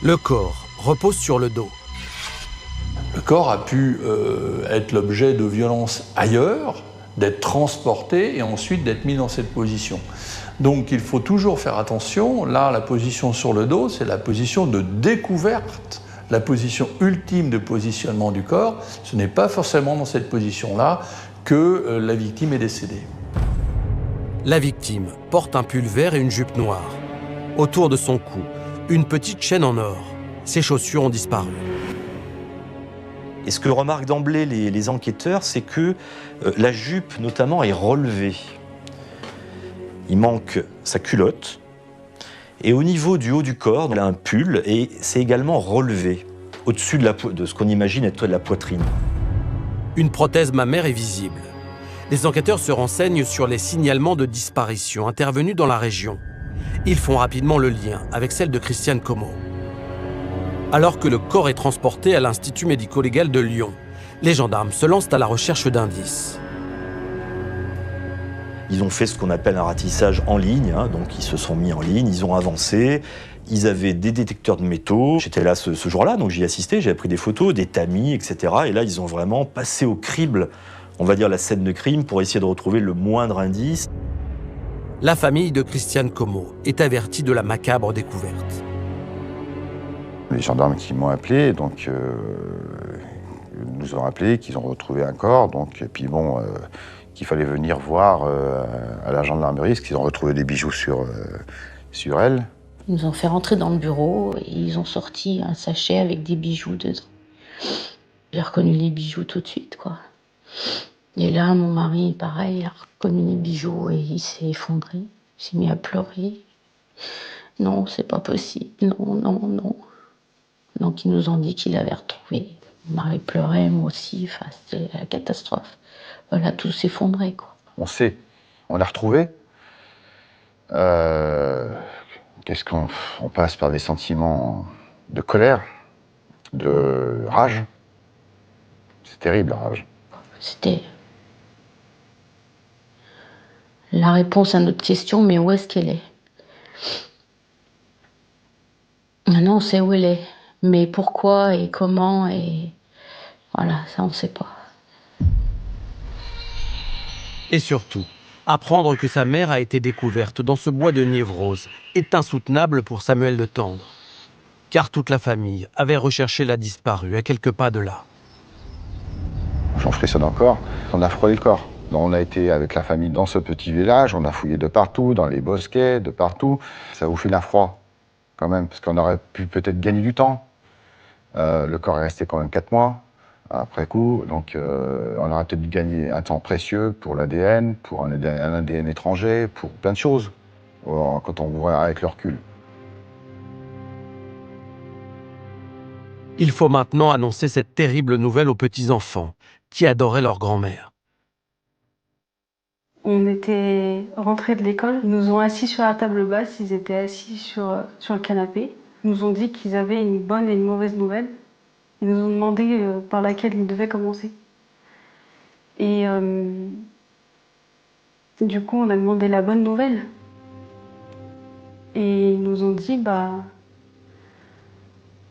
[SPEAKER 5] Le corps repose sur le dos.
[SPEAKER 14] Le corps a pu être l'objet de violences ailleurs, d'être transporté et ensuite d'être mis dans cette position. Donc il faut toujours faire attention. Là, la position sur le dos, c'est la position de découverte, la position ultime de positionnement du corps. Ce n'est pas forcément dans cette position-là que la victime est décédée.
[SPEAKER 5] La victime porte un pull vert et une jupe noire. Autour de son cou, une petite chaîne en or. Ses chaussures ont disparu.
[SPEAKER 6] Et ce que remarquent d'emblée les enquêteurs, c'est que la jupe, notamment, est relevée. Il manque sa culotte. Et au niveau du haut du corps, il a un pull et c'est également relevé, au-dessus de ce qu'on imagine être de la poitrine.
[SPEAKER 5] Une prothèse mammaire est visible. Les enquêteurs se renseignent sur les signalements de disparition intervenus dans la région. Ils font rapidement le lien avec celle de Christiane Como. Alors que le corps est transporté à l'Institut médico-légal de Lyon, les gendarmes se lancent à la recherche d'indices.
[SPEAKER 6] Ils ont fait ce qu'on appelle un ratissage en ligne, donc ils se sont mis en ligne, ils ont avancé, ils avaient des détecteurs de métaux. J'étais là ce jour-là, donc j'y assistais, j'avais pris des photos, des tamis, etc. Et là, ils ont vraiment passé au crible, on va dire la scène de crime, pour essayer de retrouver le moindre indice.
[SPEAKER 5] La famille de Christiane Como est avertie de la macabre découverte.
[SPEAKER 7] Les gendarmes qui m'ont appelé, donc nous ont appelé qu'ils ont retrouvé un corps, et puis bon, qu'il fallait venir voir à la gendarmerie, parce qu'ils ont retrouvé des bijoux sur elle.
[SPEAKER 2] Ils nous ont fait rentrer dans le bureau et ils ont sorti un sachet avec des bijoux dedans. J'ai reconnu les bijoux tout de suite, quoi. Et là, mon mari, pareil, a reconnu les bijoux et il s'est effondré. Il s'est mis à pleurer. Non, c'est pas possible. Non, non, non. Donc ils nous ont dit qu'il avait retrouvé. Mon mari pleurait, moi aussi. Enfin, c'était la catastrophe. Voilà, tout s'effondrait, quoi.
[SPEAKER 7] On sait, on l'a retrouvé. Qu'est-ce qu'on passe par des sentiments de colère, de rage. C'est terrible, la rage.
[SPEAKER 2] C'était la réponse à notre question, mais où est-ce qu'elle est? Maintenant, on sait où elle est. Mais pourquoi et comment, et voilà, ça on ne sait pas.
[SPEAKER 5] Et surtout, apprendre que sa mère a été découverte dans ce bois de Niévroz est insoutenable pour Samuel de Tendre. Car toute la famille avait recherché la disparue à quelques pas de là.
[SPEAKER 7] J'en frissonne encore, on a frôlé le corps. Donc, on a été avec la famille dans ce petit village, on a fouillé de partout, dans les bosquets, de partout. Ça vous file un froid, quand même, parce qu'on aurait pu peut-être gagner du temps. Le corps est resté quand même 4 mois après coup, donc on aurait peut-être gagné un temps précieux pour l'ADN, pour un ADN étranger, pour plein de choses, quand on voit avec le recul.
[SPEAKER 5] Il faut maintenant annoncer cette terrible nouvelle aux petits-enfants qui adoraient leur grand-mère.
[SPEAKER 15] On était rentrés de l'école, ils nous ont assis sur la table basse, ils étaient assis sur le canapé. Ils nous ont dit qu'ils avaient une bonne et une mauvaise nouvelle. Ils nous ont demandé par laquelle ils devaient commencer. Et du coup, on a demandé la bonne nouvelle. Et ils nous ont dit,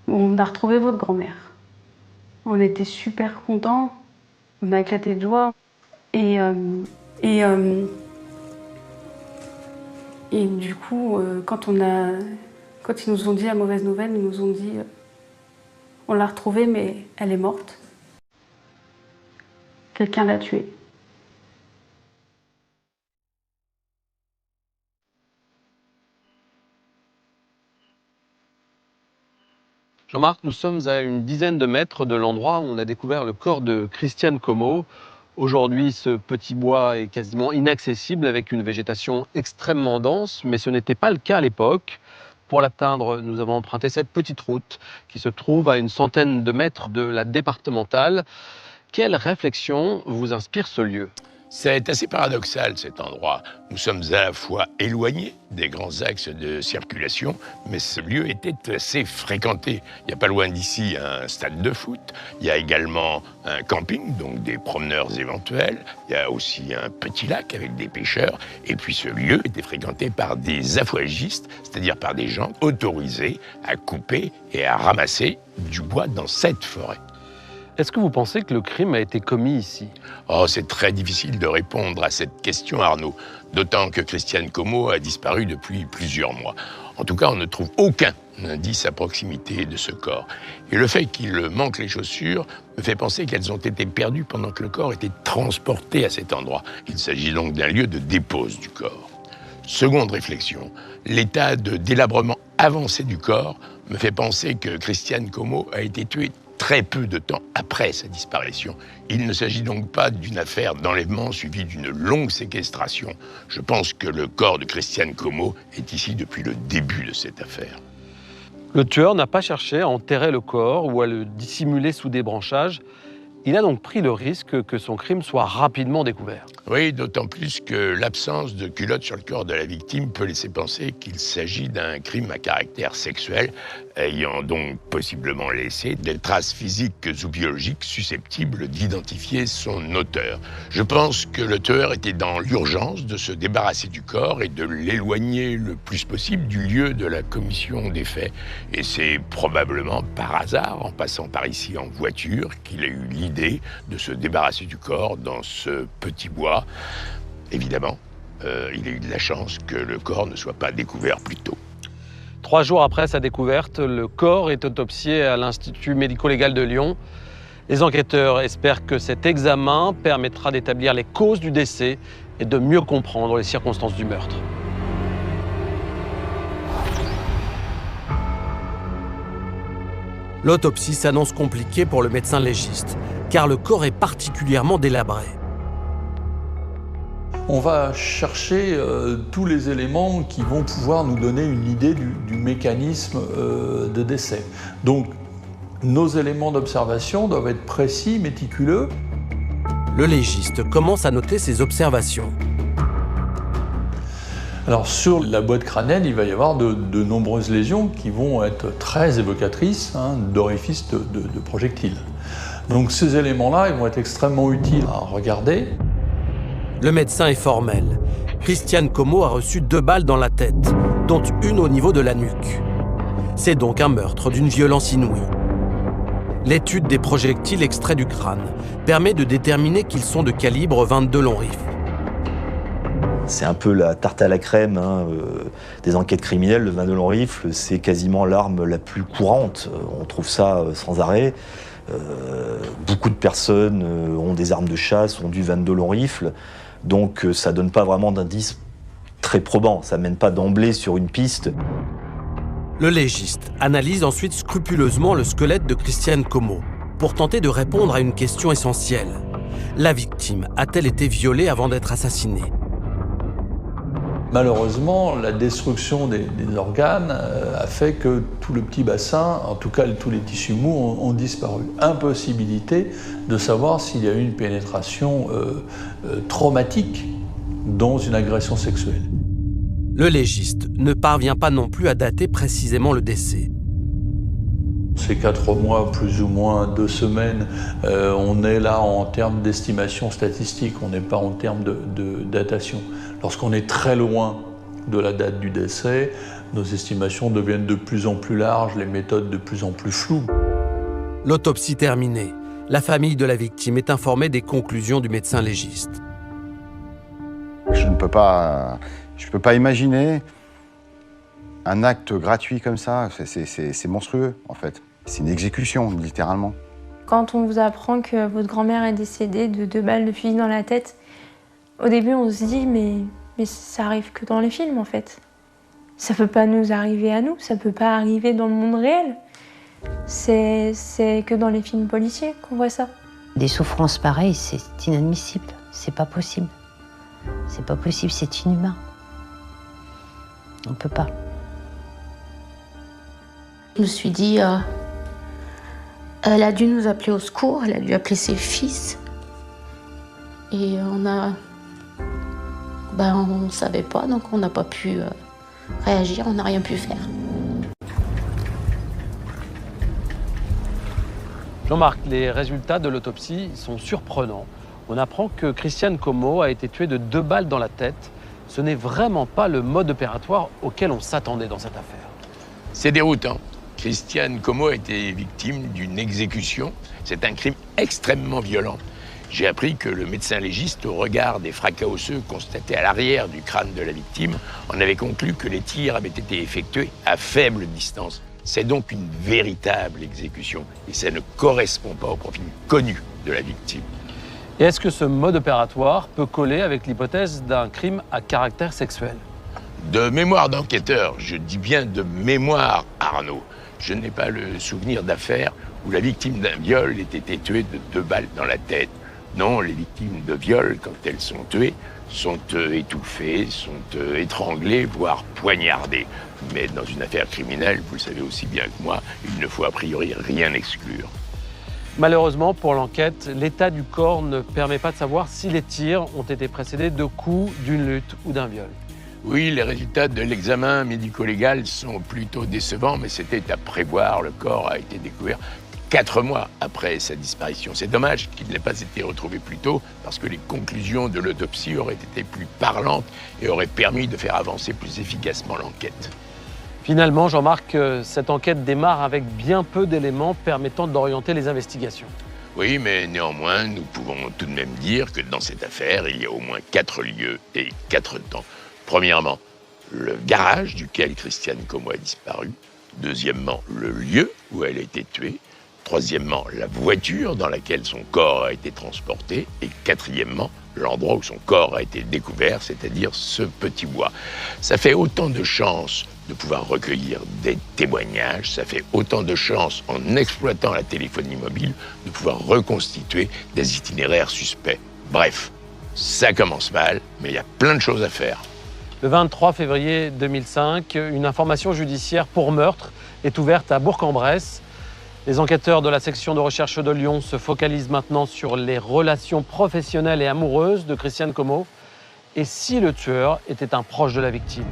[SPEAKER 15] on a retrouvé votre grand-mère. On était super contents, on a éclaté de joie. Et du coup, quand ils nous ont dit la mauvaise nouvelle, ils nous ont dit On l'a retrouvée, mais elle est morte. Quelqu'un l'a tuée.
[SPEAKER 5] Jean-Marc, nous sommes à une dizaine de mètres de l'endroit où on a découvert le corps de Christiane Como. Aujourd'hui, ce petit bois est quasiment inaccessible avec une végétation extrêmement dense, mais ce n'était pas le cas à l'époque. Pour l'atteindre, nous avons emprunté cette petite route qui se trouve à une centaine de mètres de la départementale. Quelle réflexion vous inspire ce lieu ?
[SPEAKER 12] C'est assez paradoxal cet endroit. Nous sommes à la fois éloignés des grands axes de circulation, mais ce lieu était assez fréquenté. Il n'y a pas loin d'ici un stade de foot, il y a également un camping, donc des promeneurs éventuels, il y a aussi un petit lac avec des pêcheurs, et puis ce lieu était fréquenté par des affouagistes, c'est-à-dire par des gens autorisés à couper et à ramasser du bois dans cette forêt.
[SPEAKER 5] Est-ce que vous pensez que le crime a été commis ici ?
[SPEAKER 12] Oh, c'est très difficile de répondre à cette question, Arnaud. D'autant que Christiane Como a disparu depuis plusieurs mois. En tout cas, on ne trouve aucun indice à proximité de ce corps. Et le fait qu'il manque les chaussures me fait penser qu'elles ont été perdues pendant que le corps était transporté à cet endroit. Il s'agit donc d'un lieu de dépose du corps. Seconde réflexion, l'état de délabrement avancé du corps me fait penser que Christiane Como a été tuée très peu de temps après sa disparition. Il ne s'agit donc pas d'une affaire d'enlèvement suivie d'une longue séquestration. Je pense que le corps de Christiane Como est ici depuis le début de cette affaire.
[SPEAKER 5] Le tueur n'a pas cherché à enterrer le corps ou à le dissimuler sous des branchages. Il a donc pris le risque que son crime soit rapidement découvert.
[SPEAKER 12] Oui, d'autant plus que l'absence de culotte sur le corps de la victime peut laisser penser qu'il s'agit d'un crime à caractère sexuel, ayant donc possiblement laissé des traces physiques ou biologiques susceptibles d'identifier son auteur. Je pense que le tueur était dans l'urgence de se débarrasser du corps et de l'éloigner le plus possible du lieu de la commission des faits. Et c'est probablement par hasard, en passant par ici en voiture, qu'il a eu l'idée de se débarrasser du corps dans ce petit bois. Évidemment, il a eu de la chance que le corps ne soit pas découvert plus tôt.
[SPEAKER 5] 3 jours après sa découverte, le corps est autopsié à l'Institut médico-légal de Lyon. Les enquêteurs espèrent que cet examen permettra d'établir les causes du décès et de mieux comprendre les circonstances du meurtre. L'autopsie s'annonce compliquée pour le médecin légiste, car le corps est particulièrement délabré.
[SPEAKER 14] On va chercher tous les éléments qui vont pouvoir nous donner une idée du mécanisme de décès. Donc, nos éléments d'observation doivent être précis, méticuleux.
[SPEAKER 5] Le légiste commence à noter ses observations.
[SPEAKER 14] Alors sur la boîte crânienne, il va y avoir de nombreuses lésions qui vont être très évocatrices d'orifices de projectiles. Donc ces éléments-là, ils vont être extrêmement utiles à regarder.
[SPEAKER 5] Le médecin est formel. Christiane Como a reçu 2 balles dans la tête, dont une au niveau de la nuque. C'est donc un meurtre d'une violence inouïe. L'étude des projectiles extraits du crâne permet de déterminer qu'ils sont de calibre 22 long rifle.
[SPEAKER 6] C'est un peu la tarte à la crème des enquêtes criminelles. Le 22 long rifle, c'est quasiment l'arme la plus courante. On trouve ça sans arrêt. Beaucoup de personnes ont des armes de chasse, ont du 22 long rifle. Donc ça donne pas vraiment d'indices très probants. Ça mène pas d'emblée sur une piste.
[SPEAKER 5] Le légiste analyse ensuite scrupuleusement le squelette de Christiane Como pour tenter de répondre à une question essentielle. La victime a-t-elle été violée avant d'être assassinée ?
[SPEAKER 14] Malheureusement, la destruction des organes a fait que tout le petit bassin, en tout cas tous les tissus mous, ont disparu. Impossibilité de savoir s'il y a eu une pénétration traumatique dans une agression sexuelle.
[SPEAKER 5] Le légiste ne parvient pas non plus à dater précisément le décès.
[SPEAKER 14] C'est 4 mois, plus ou moins 2 semaines. On est là en termes d'estimation statistique, on n'est pas en termes de datation. Lorsqu'on est très loin de la date du décès, nos estimations deviennent de plus en plus larges, les méthodes de plus en plus floues.
[SPEAKER 5] L'autopsie terminée, la famille de la victime est informée des conclusions du médecin légiste.
[SPEAKER 7] Je ne peux pas imaginer un acte gratuit comme ça. C'est monstrueux, en fait. C'est une exécution, littéralement.
[SPEAKER 4] Quand on vous apprend que votre grand-mère est décédée de 2 balles de fusil dans la tête, au début on se dit mais ça arrive que dans les films en fait. Ça peut pas nous arriver à nous, ça peut pas arriver dans le monde réel. C'est que dans les films policiers qu'on voit ça.
[SPEAKER 1] Des souffrances pareilles, c'est inadmissible, c'est pas possible. C'est pas possible, c'est inhumain. On peut pas.
[SPEAKER 2] Je me suis dit, elle a dû nous appeler au secours, elle a dû appeler ses fils. Et on ne savait pas, donc on n'a pas pu réagir, on n'a rien pu faire.
[SPEAKER 5] Jean-Marc, les résultats de l'autopsie sont surprenants. On apprend que Christiane Como a été tuée de 2 balles dans la tête. Ce n'est vraiment pas le mode opératoire auquel on s'attendait dans cette affaire.
[SPEAKER 12] C'est déroutant. Christiane Como a été victime d'une exécution. C'est un crime extrêmement violent. J'ai appris que le médecin légiste, au regard des fracas osseux constatés à l'arrière du crâne de la victime, en avait conclu que les tirs avaient été effectués à faible distance. C'est donc une véritable exécution et ça ne correspond pas au profil connu de la victime.
[SPEAKER 5] Et est-ce que ce mode opératoire peut coller avec l'hypothèse d'un crime à caractère sexuel?
[SPEAKER 12] De mémoire d'enquêteur, je dis bien de mémoire, Arnaud. Je n'ai pas le souvenir d'affaires où la victime d'un viol ait été tuée de 2 balles dans la tête. Non, les victimes de viol, quand elles sont tuées, sont étouffées, sont étranglées, voire poignardées. Mais dans une affaire criminelle, vous le savez aussi bien que moi, il ne faut a priori rien exclure.
[SPEAKER 5] Malheureusement, pour l'enquête, l'état du corps ne permet pas de savoir si les tirs ont été précédés de coups, d'une lutte ou d'un viol.
[SPEAKER 12] Oui, les résultats de l'examen médico-légal sont plutôt décevants, mais c'était à prévoir. Le corps a été découvert 4 mois après sa disparition. C'est dommage qu'il n'ait pas été retrouvé plus tôt, parce que les conclusions de l'autopsie auraient été plus parlantes et auraient permis de faire avancer plus efficacement l'enquête.
[SPEAKER 5] Finalement, Jean-Marc, cette enquête démarre avec bien peu d'éléments permettant d'orienter les investigations.
[SPEAKER 12] Oui, mais néanmoins, nous pouvons tout de même dire que dans cette affaire, il y a au moins 4 lieux et 4 temps. Premièrement, le garage duquel Christiane Como a disparu. Deuxièmement, le lieu où elle a été tuée. Troisièmement, la voiture dans laquelle son corps a été transporté. Et quatrièmement, l'endroit où son corps a été découvert, c'est-à-dire ce petit bois. Ça fait autant de chances de pouvoir recueillir des témoignages, ça fait autant de chances, en exploitant la téléphonie mobile, de pouvoir reconstituer des itinéraires suspects. Bref, ça commence mal, mais il y a plein de choses à faire.
[SPEAKER 5] Le 23 février 2005, une information judiciaire pour meurtre est ouverte à Bourg-en-Bresse. Les enquêteurs de la section de recherche de Lyon se focalisent maintenant sur les relations professionnelles et amoureuses de Christiane Como et si le tueur était un proche de la victime.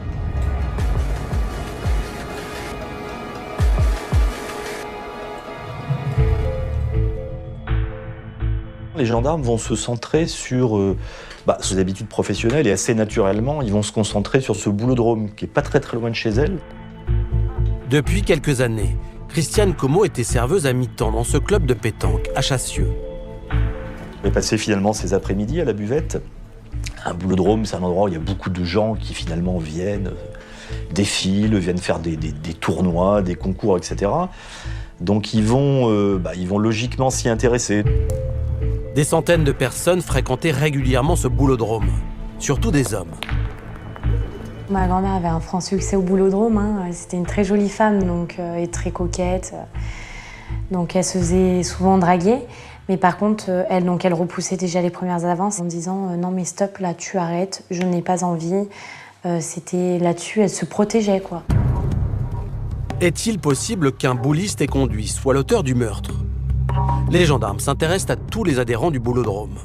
[SPEAKER 6] Les gendarmes vont se centrer sur ses habitudes professionnelles et assez naturellement, ils vont se concentrer sur ce boulodrome qui n'est pas très loin de chez elle.
[SPEAKER 5] Depuis quelques années, Christiane Como était serveuse à mi-temps dans ce club de pétanque à Chassieux.
[SPEAKER 6] Elle va passer finalement ses après-midi à la buvette. Un boulodrome, c'est un endroit où il y a beaucoup de gens qui finalement viennent, défilent, viennent faire des tournois, des concours, etc. Donc ils vont logiquement s'y intéresser.
[SPEAKER 5] Des centaines de personnes fréquentaient régulièrement ce boulodrome, surtout des hommes.
[SPEAKER 3] Ma grand-mère avait un franc succès au boulodrome. C'était une très jolie femme et très coquette. Donc elle se faisait souvent draguer. Mais par contre, elle repoussait déjà les premières avances en disant « Non mais stop, là tu arrêtes, je n'ai pas envie ». C'était là-dessus, elle se protégeait quoi.
[SPEAKER 5] Est-il possible qu'un bouliste ait conduit soit l'auteur du meurtre? Les gendarmes s'intéressent à tous les adhérents du boulodrome.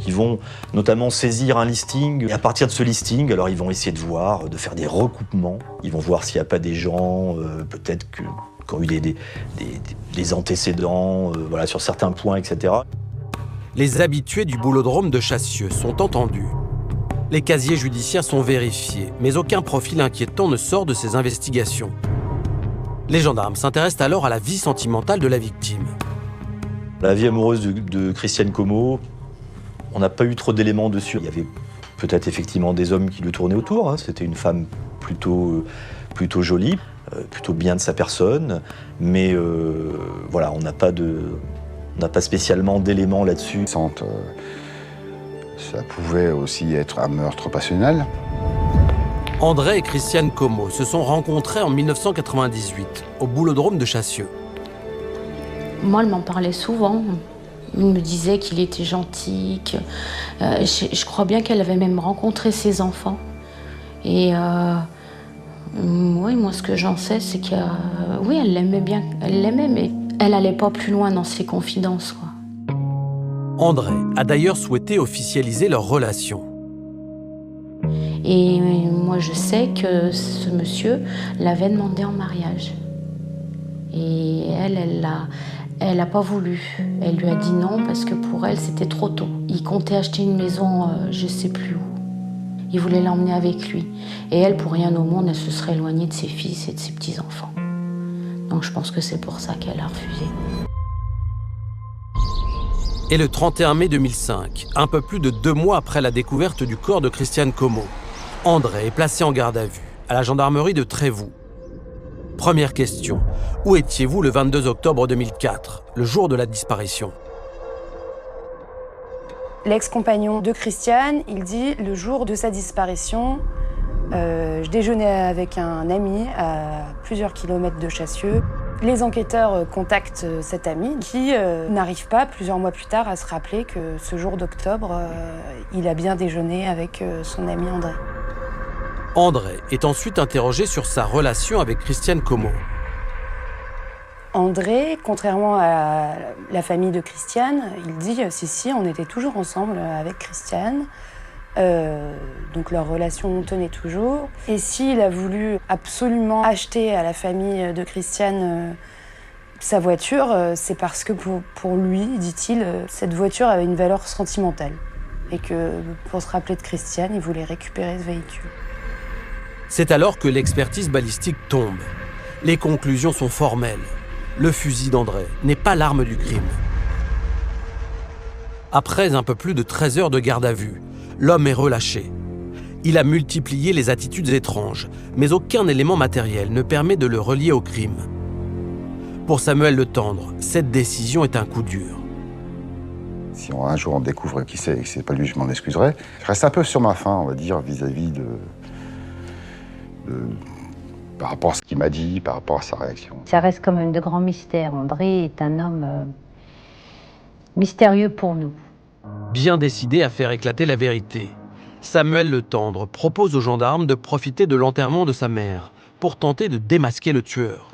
[SPEAKER 6] Ils vont notamment saisir un listing. Et à partir de ce listing, alors ils vont essayer de faire des recoupements. Ils vont voir s'il n'y a pas des gens, peut-être qui ont eu des antécédents, sur certains points, etc.
[SPEAKER 5] Les habitués du boulodrome de Chassieux sont entendus. Les casiers judiciaires sont vérifiés, mais aucun profil inquiétant ne sort de ces investigations. Les gendarmes s'intéressent alors à la vie sentimentale de la victime.
[SPEAKER 6] La vie amoureuse de Christiane Como, on n'a pas eu trop d'éléments dessus. Il y avait peut-être effectivement des hommes qui lui tournaient autour. C'était une femme plutôt jolie. plutôt bien de sa personne, mais voilà, on n'a pas spécialement d'éléments là-dessus.
[SPEAKER 7] Ça pouvait aussi être un meurtre passionnel.
[SPEAKER 5] André et Christiane Como se sont rencontrés en 1998 au boulodrome de Chassieux.
[SPEAKER 2] Moi, elle m'en parlait souvent. Il me disait qu'il était gentil. Je crois bien qu'elle avait même rencontré ses enfants. Et oui, moi, ce que j'en sais, c'est que oui, elle l'aimait bien. Elle l'aimait, mais elle n'allait pas plus loin dans ses confidences, quoi.
[SPEAKER 5] André a d'ailleurs souhaité officialiser leur relation.
[SPEAKER 2] Et moi, je sais que ce monsieur l'avait demandé en mariage. Et elle n'a pas voulu. Elle lui a dit non parce que pour elle, c'était trop tôt. Il comptait acheter une maison, je ne sais plus où. Il voulait l'emmener avec lui. Et elle, pour rien au monde, elle se serait éloignée de ses fils et de ses petits-enfants. Donc je pense que c'est pour ça qu'elle a refusé.
[SPEAKER 5] Et le 31 mai 2005, un peu plus de 2 mois après la découverte du corps de Christiane Como, André est placé en garde à vue à la gendarmerie de Trévoux. Première question, où étiez-vous le 22 octobre 2004, le jour de la disparition?
[SPEAKER 10] L'ex-compagnon de Christiane, il dit le jour de sa disparition, je déjeunais avec un ami à plusieurs kilomètres de Chassieux. Les enquêteurs contactent cet ami qui n'arrive pas, plusieurs mois plus tard, à se rappeler que ce jour d'octobre, il a bien déjeuné avec son ami André.
[SPEAKER 5] André est ensuite interrogé sur sa relation avec Christiane Como.
[SPEAKER 10] André, contrairement à la famille de Christiane, il dit si, on était toujours ensemble avec Christiane. Donc leur relation tenait toujours. Et s'il a voulu absolument acheter à la famille de Christiane sa voiture, c'est parce que pour lui, dit-il, cette voiture avait une valeur sentimentale. Et que pour se rappeler de Christiane, il voulait récupérer ce véhicule.
[SPEAKER 5] C'est alors que l'expertise balistique tombe. Les conclusions sont formelles. Le fusil d'André n'est pas l'arme du crime. Après un peu plus de 13 heures de garde à vue, l'homme est relâché. Il a multiplié les attitudes étranges, mais aucun élément matériel ne permet de le relier au crime. Pour Samuel Le Tendre, cette décision est un coup dur.
[SPEAKER 7] Si un jour on découvre qui c'est et que c'est pas lui, je m'en excuserai. Je reste un peu sur ma faim, on va dire, vis-à-vis par rapport à ce qu'il m'a dit, par rapport à sa réaction.
[SPEAKER 1] Ça reste quand même de grands mystères. André est un homme mystérieux pour nous.
[SPEAKER 5] Bien décidé à faire éclater la vérité, Samuel Le Tendre propose aux gendarmes de profiter de l'enterrement de sa mère pour tenter de démasquer le tueur.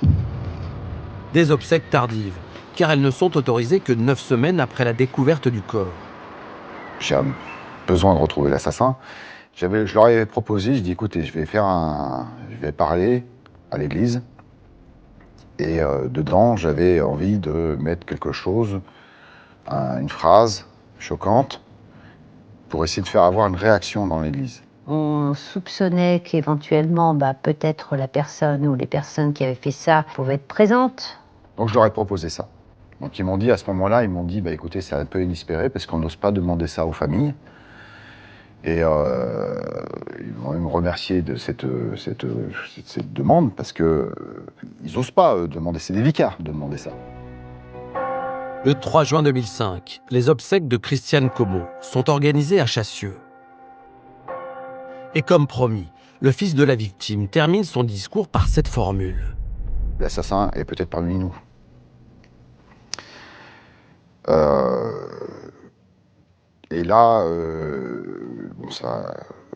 [SPEAKER 5] Des obsèques tardives, car elles ne sont autorisées que 9 semaines après la découverte du corps.
[SPEAKER 7] J'ai besoin de retrouver l'assassin. Je leur avais proposé, je dis écoutez, je vais parler à l'église. Et dedans, j'avais envie de mettre quelque chose, une phrase choquante, pour essayer de faire avoir une réaction dans l'église.
[SPEAKER 1] On soupçonnait qu'éventuellement, peut-être la personne ou les personnes qui avaient fait ça pouvaient être présentes.
[SPEAKER 7] Donc je leur ai proposé ça. Donc ils m'ont dit, à ce moment-là, écoutez, c'est un peu inespéré parce qu'on n'ose pas demander ça aux familles. Et ils m'ont même remercié de cette demande parce que ils n'osent pas demander, c'est des vicaires de demander ça.
[SPEAKER 5] Le 3 juin 2005, les obsèques de Christiane Como sont organisées à Chassieux. Et comme promis, le fils de la victime termine son discours par cette formule.
[SPEAKER 7] L'assassin est peut-être parmi nous. Et là,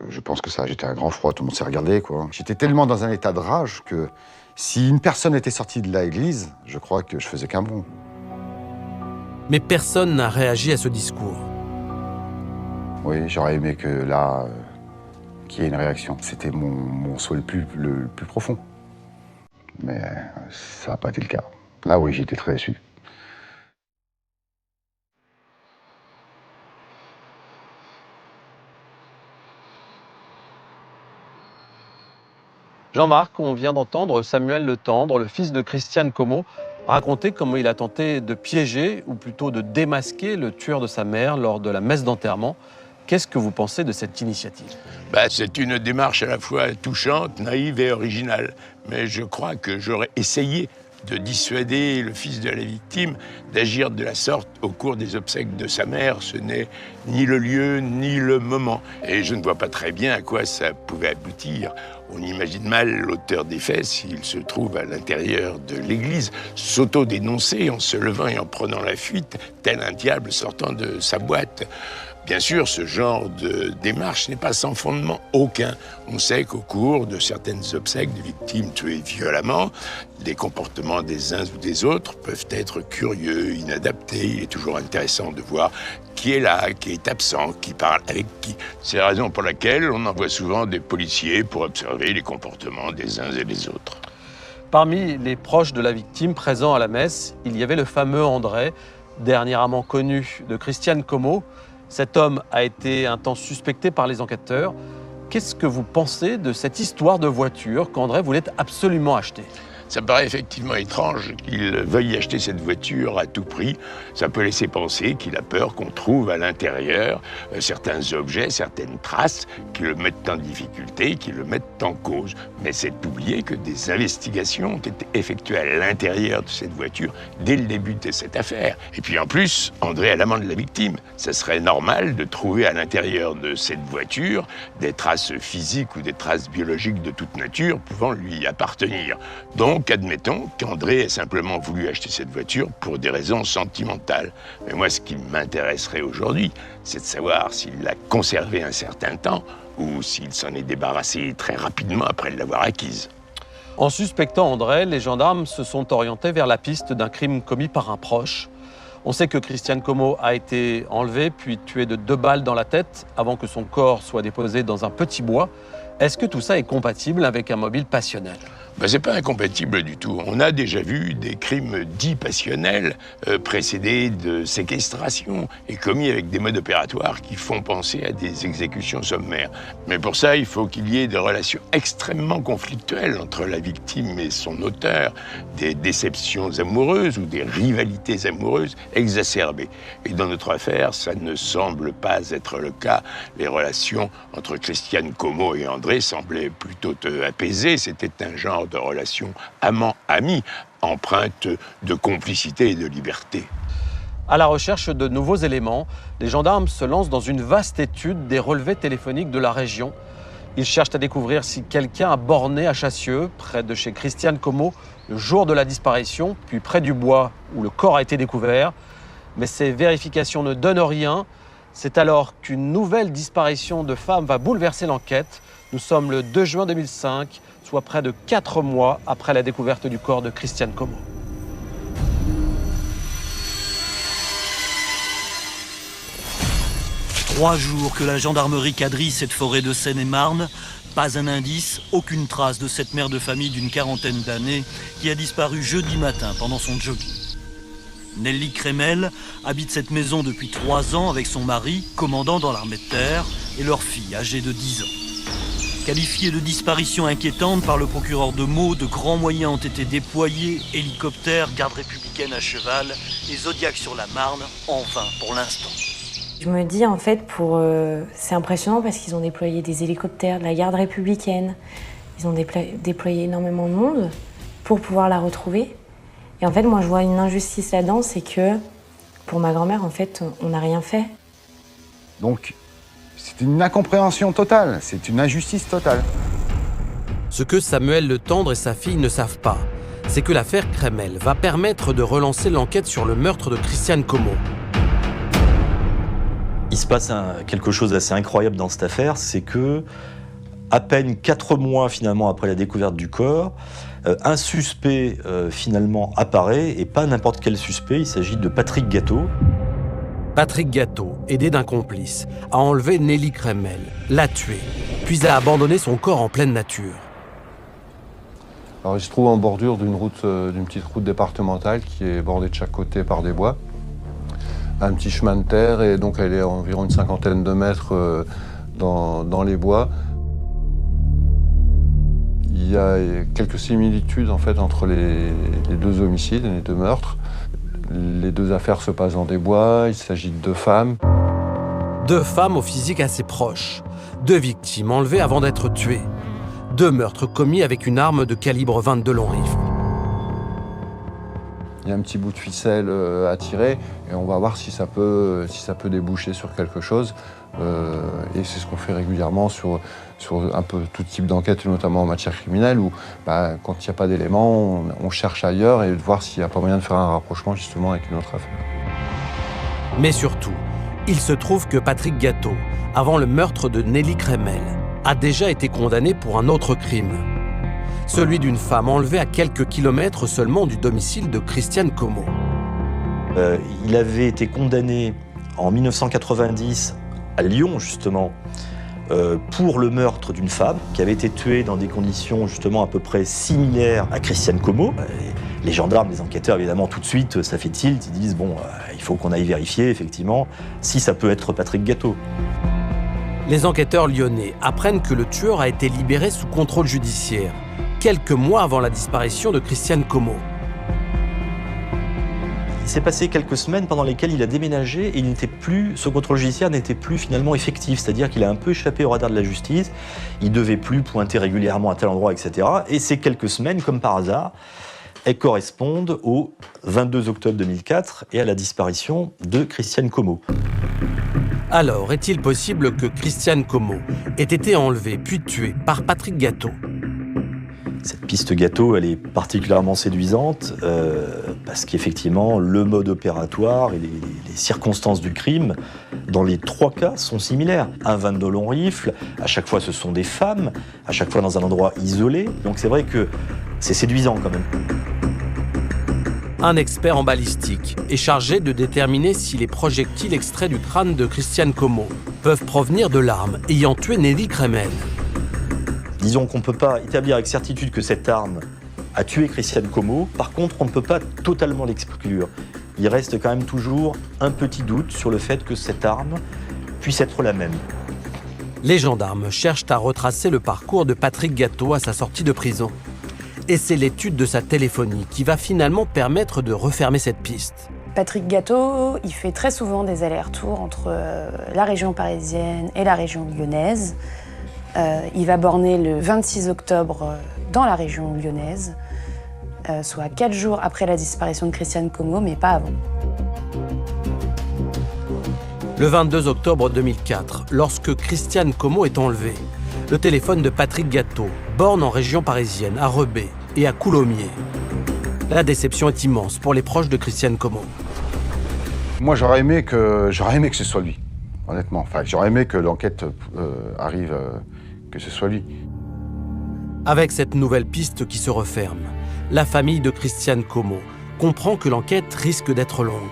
[SPEAKER 7] je pense que ça a jeté un grand froid, tout le monde s'est regardé, quoi. J'étais tellement dans un état de rage que si une personne était sortie de l'église, je crois que je faisais qu'un bond.
[SPEAKER 5] Mais personne n'a réagi à ce discours.
[SPEAKER 7] Oui, j'aurais aimé que là, qu'il y ait une réaction. C'était mon souhait le plus profond. Mais ça n'a pas été le cas. Là, oui, j'étais très déçu.
[SPEAKER 5] Jean-Marc, on vient d'entendre Samuel Le Tendre, le fils de Christiane Como, raconter comment il a tenté de piéger, ou plutôt de démasquer le tueur de sa mère lors de la messe d'enterrement. Qu'est-ce que vous pensez de cette initiative ?
[SPEAKER 12] C'est une démarche à la fois touchante, naïve et originale. Mais je crois que j'aurais essayé de dissuader le fils de la victime d'agir de la sorte au cours des obsèques de sa mère. Ce n'est ni le lieu, ni le moment. Et je ne vois pas très bien à quoi ça pouvait aboutir. On imagine mal l'auteur des faits, s'il se trouve à l'intérieur de l'église, s'auto-dénoncer en se levant et en prenant la fuite, tel un diable sortant de sa boîte. Bien sûr, ce genre de démarche n'est pas sans fondement aucun. On sait qu'au cours de certaines obsèques de victimes tuées violemment, les comportements des uns ou des autres peuvent être curieux, inadaptés. Il est toujours intéressant de voir qui est là, qui est absent, qui parle avec qui. C'est la raison pour laquelle on envoie souvent des policiers pour observer les comportements des uns et des autres.
[SPEAKER 5] Parmi les proches de la victime présents à la messe, il y avait le fameux André, dernier amant connu de Christiane Como. Cet homme a été un temps suspecté par les enquêteurs. Qu'est-ce que vous pensez de cette histoire de voiture qu'André voulait absolument acheter ?
[SPEAKER 12] Ça me paraît effectivement étrange qu'il veuille acheter cette voiture à tout prix. Ça peut laisser penser qu'il a peur qu'on trouve à l'intérieur certains objets, certaines traces qui le mettent en difficulté, qui le mettent en cause. Mais c'est oublier que des investigations ont été effectuées à l'intérieur de cette voiture dès le début de cette affaire. Et puis en plus, André est l'amant de la victime. Ça serait normal de trouver à l'intérieur de cette voiture des traces physiques ou des traces biologiques de toute nature pouvant lui appartenir. Donc, admettons qu'André ait simplement voulu acheter cette voiture pour des raisons sentimentales. Mais moi, ce qui m'intéresserait aujourd'hui, c'est de savoir s'il l'a conservée un certain temps ou s'il s'en est débarrassé très rapidement après l'avoir acquise.
[SPEAKER 5] En suspectant André, les gendarmes se sont orientés vers la piste d'un crime commis par un proche. On sait que Christiane Como a été enlevée puis tuée de 2 balles dans la tête avant que son corps soit déposé dans un petit bois. Est-ce que tout ça est compatible avec un mobile passionnel ?
[SPEAKER 12] C'est pas incompatible du tout. On a déjà vu des crimes dits passionnels précédés de séquestration et commis avec des modes opératoires qui font penser à des exécutions sommaires. Mais pour ça, il faut qu'il y ait des relations extrêmement conflictuelles entre la victime et son auteur, des déceptions amoureuses ou des rivalités amoureuses exacerbées. Et dans notre affaire, ça ne semble pas être le cas. Les relations entre Christiane Como et André semblaient plutôt apaisées. C'était un genre de relation amant-ami, empreinte de complicité et de liberté.
[SPEAKER 5] À la recherche de nouveaux éléments, les gendarmes se lancent dans une vaste étude des relevés téléphoniques de la région. Ils cherchent à découvrir si quelqu'un a borné à Chassieux, près de chez Christiane Como, le jour de la disparition, puis près du bois où le corps a été découvert. Mais ces vérifications ne donnent rien. C'est alors qu'une nouvelle disparition de femme va bouleverser l'enquête. Nous sommes le 2 juin 2005, soit près de 4 mois après la découverte du corps de Christiane Como.
[SPEAKER 16] Trois jours que la gendarmerie quadrille cette forêt de Seine-et-Marne. Pas un indice, aucune trace de cette mère de famille d'une quarantaine d'années qui a disparu jeudi matin pendant son jogging. Nelly Crémel habite cette maison depuis 3 ans avec son mari, commandant dans l'armée de terre, et leur fille âgée de 10 ans. Qualifiée de disparition inquiétante par le procureur de Meaux, de grands moyens ont été déployés, hélicoptères, garde républicaine à cheval et Zodiac sur la Marne, en vain pour l'instant.
[SPEAKER 3] Je me dis en fait, c'est impressionnant parce qu'ils ont déployé des hélicoptères, de la garde républicaine, ils ont déployé énormément de monde pour pouvoir la retrouver. Et en fait, moi je vois une injustice là-dedans, c'est que pour ma grand-mère, en fait, on n'a rien fait.
[SPEAKER 7] Donc, c'est une incompréhension totale, c'est une injustice totale.
[SPEAKER 5] Ce que Samuel Le Tendre et sa fille ne savent pas, c'est que l'affaire Crémel va permettre de relancer l'enquête sur le meurtre de Christiane Como.
[SPEAKER 6] Il se passe quelque chose d'assez incroyable dans cette affaire, c'est que à peine 4 mois finalement après la découverte du corps, un suspect finalement apparaît, et pas n'importe quel suspect, il s'agit de Patrick Gateau.
[SPEAKER 5] Patrick Gateau, aidé d'un complice, a enlevé Nelly Crémel, l'a tuée, puis a abandonné son corps en pleine nature.
[SPEAKER 8] Alors, il se trouve en bordure d'une petite route départementale qui est bordée de chaque côté par des bois. Un petit chemin de terre, et donc elle est à environ une 50aine de mètres dans les bois. Il y a quelques similitudes en fait entre les 2 homicides, les 2 meurtres. Les 2 affaires se passent dans des bois, il s'agit de 2 femmes.
[SPEAKER 5] 2 femmes au physique assez proche, 2 victimes enlevées avant d'être tuées, 2 meurtres commis avec une arme de calibre 22 long rifle.
[SPEAKER 8] Il y a un petit bout de ficelle à tirer et on va voir si ça peut déboucher sur quelque chose. Et c'est ce qu'on fait régulièrement sur un peu tout type d'enquête, notamment en matière criminelle, où quand il n'y a pas d'éléments, on cherche ailleurs et de voir s'il n'y a pas moyen de faire un rapprochement justement avec une autre affaire.
[SPEAKER 5] Mais surtout, il se trouve que Patrick Gateau, avant le meurtre de Nelly Kremel, a déjà été condamné pour un autre crime. Celui d'une femme enlevée à quelques kilomètres seulement du domicile de Christiane Como.
[SPEAKER 6] Il avait été condamné en 1990 à Lyon, justement, pour le meurtre d'une femme qui avait été tuée dans des conditions justement à peu près similaires à Christiane Como. Les gendarmes, les enquêteurs, évidemment, tout de suite, ça fait tilt. Ils disent, bon, il faut qu'on aille vérifier, effectivement, si ça peut être Patrick Gateau.
[SPEAKER 5] Les enquêteurs lyonnais apprennent que le tueur a été libéré sous contrôle judiciaire, quelques mois avant la disparition de Christiane Como.
[SPEAKER 6] Il s'est passé quelques semaines pendant lesquelles il a déménagé et ce contrôle judiciaire n'était plus finalement effectif, c'est-à-dire qu'il a un peu échappé au radar de la justice, il ne devait plus pointer régulièrement à tel endroit, etc. Et ces quelques semaines, comme par hasard, elles correspondent au 22 octobre 2004 et à la disparition de Christiane Como.
[SPEAKER 5] Alors, est-il possible que Christiane Como ait été enlevée puis tuée par Patrick Gateau ?
[SPEAKER 6] Cette piste Gateau, elle est particulièrement séduisante parce qu'effectivement, le mode opératoire et les circonstances du crime, dans les 3 cas, sont similaires. Un 22 long rifle, à chaque fois ce sont des femmes, à chaque fois dans un endroit isolé. Donc c'est vrai que c'est séduisant quand même.
[SPEAKER 5] Un expert en balistique est chargé de déterminer si les projectiles extraits du crâne de Christiane Como peuvent provenir de l'arme ayant tué Nelly Kremel.
[SPEAKER 6] Disons qu'on ne peut pas établir avec certitude que cette arme a tué Christiane Como. Par contre, on ne peut pas totalement l'exclure. Il reste quand même toujours un petit doute sur le fait que cette arme puisse être la même.
[SPEAKER 5] Les gendarmes cherchent à retracer le parcours de Patrick Gateau à sa sortie de prison. Et c'est l'étude de sa téléphonie qui va finalement permettre de refermer cette piste.
[SPEAKER 10] Patrick Gateau, il fait très souvent des allers-retours entre la région parisienne et la région lyonnaise. Il va borner le 26 octobre dans la région lyonnaise, soit 4 jours après la disparition de Christiane Como, mais pas avant.
[SPEAKER 5] Le 22 octobre 2004, lorsque Christiane Como est enlevée, le téléphone de Patrick Gateau borne en région parisienne, à Rebais et à Coulommiers. La déception est immense pour les proches de Christiane Como.
[SPEAKER 7] Moi, j'aurais aimé que ce soit lui, honnêtement. Enfin, j'aurais aimé que l'enquête arrive, que ce soit lui.
[SPEAKER 5] Avec cette nouvelle piste qui se referme, la famille de Christiane Como comprend que l'enquête risque d'être longue.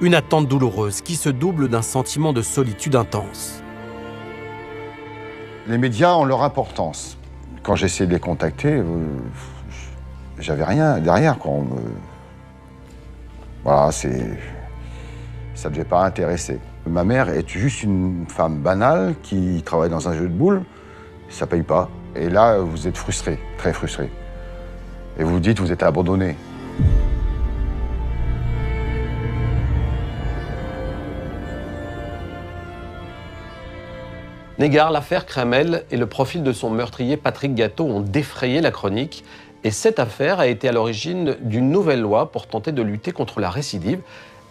[SPEAKER 5] Une attente douloureuse qui se double d'un sentiment de solitude intense.
[SPEAKER 7] Les médias ont leur importance. Quand j'ai essayé de les contacter, j'avais rien derrière, quoi. Voilà, ça ne devait pas intéresser. Ma mère est juste une femme banale qui travaille dans un jeu de boules, ça paye pas. Et là, vous êtes frustré, très frustré. Et vous vous dites, vous êtes abandonné.
[SPEAKER 5] Négard, l'affaire Kremel et le profil de son meurtrier Patrick Gateau ont défrayé la chronique. Et cette affaire a été à l'origine d'une nouvelle loi pour tenter de lutter contre la récidive.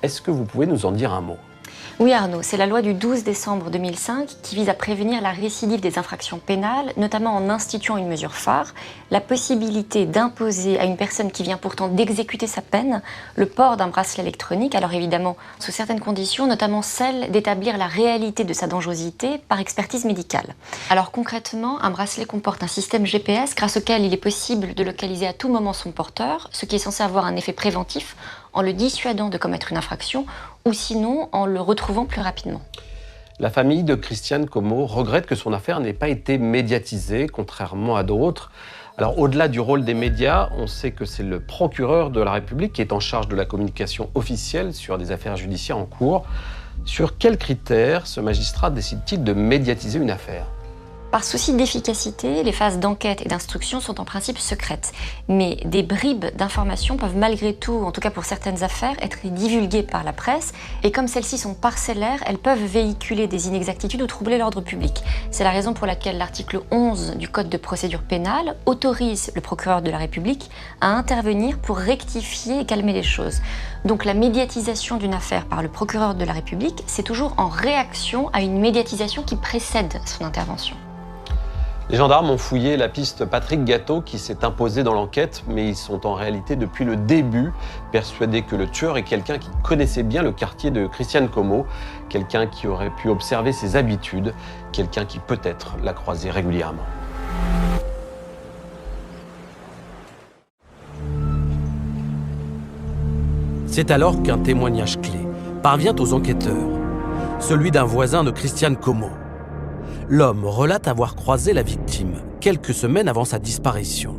[SPEAKER 5] Est-ce que vous pouvez nous en dire un mot ?
[SPEAKER 13] Oui Arnaud, c'est la loi du 12 décembre 2005 qui vise à prévenir la récidive des infractions pénales, notamment en instituant une mesure phare, la possibilité d'imposer à une personne qui vient pourtant d'exécuter sa peine le port d'un bracelet électronique, alors évidemment sous certaines conditions, notamment celle d'établir la réalité de sa dangerosité par expertise médicale. Alors concrètement, un bracelet comporte un système GPS grâce auquel il est possible de localiser à tout moment son porteur, ce qui est censé avoir un effet préventif en le dissuadant de commettre une infraction ou sinon en le retrouvant plus rapidement.
[SPEAKER 5] La famille de Christiane Como regrette que son affaire n'ait pas été médiatisée, contrairement à d'autres. Alors, au-delà du rôle des médias, on sait que c'est le procureur de la République qui est en charge de la communication officielle sur des affaires judiciaires en cours. Sur quels critères ce magistrat décide-t-il de médiatiser une affaire ?
[SPEAKER 13] Par souci d'efficacité, les phases d'enquête et d'instruction sont en principe secrètes. Mais des bribes d'informations peuvent malgré tout, en tout cas pour certaines affaires, être divulguées par la presse. Et comme celles-ci sont parcellaires, elles peuvent véhiculer des inexactitudes ou troubler l'ordre public. C'est la raison pour laquelle l'article 11 du Code de procédure pénale autorise le procureur de la République à intervenir pour rectifier et calmer les choses. Donc la médiatisation d'une affaire par le procureur de la République, c'est toujours en réaction à une médiatisation qui précède son intervention.
[SPEAKER 5] Les gendarmes ont fouillé la piste Patrick Gâteau qui s'est imposée dans l'enquête, mais ils sont en réalité depuis le début persuadés que le tueur est quelqu'un qui connaissait bien le quartier de Christiane Como, quelqu'un qui aurait pu observer ses habitudes, quelqu'un qui peut-être l'a croisé régulièrement. C'est alors qu'un témoignage clé parvient aux enquêteurs, celui d'un voisin de Christiane Como. L'homme relate avoir croisé la victime quelques semaines avant sa disparition.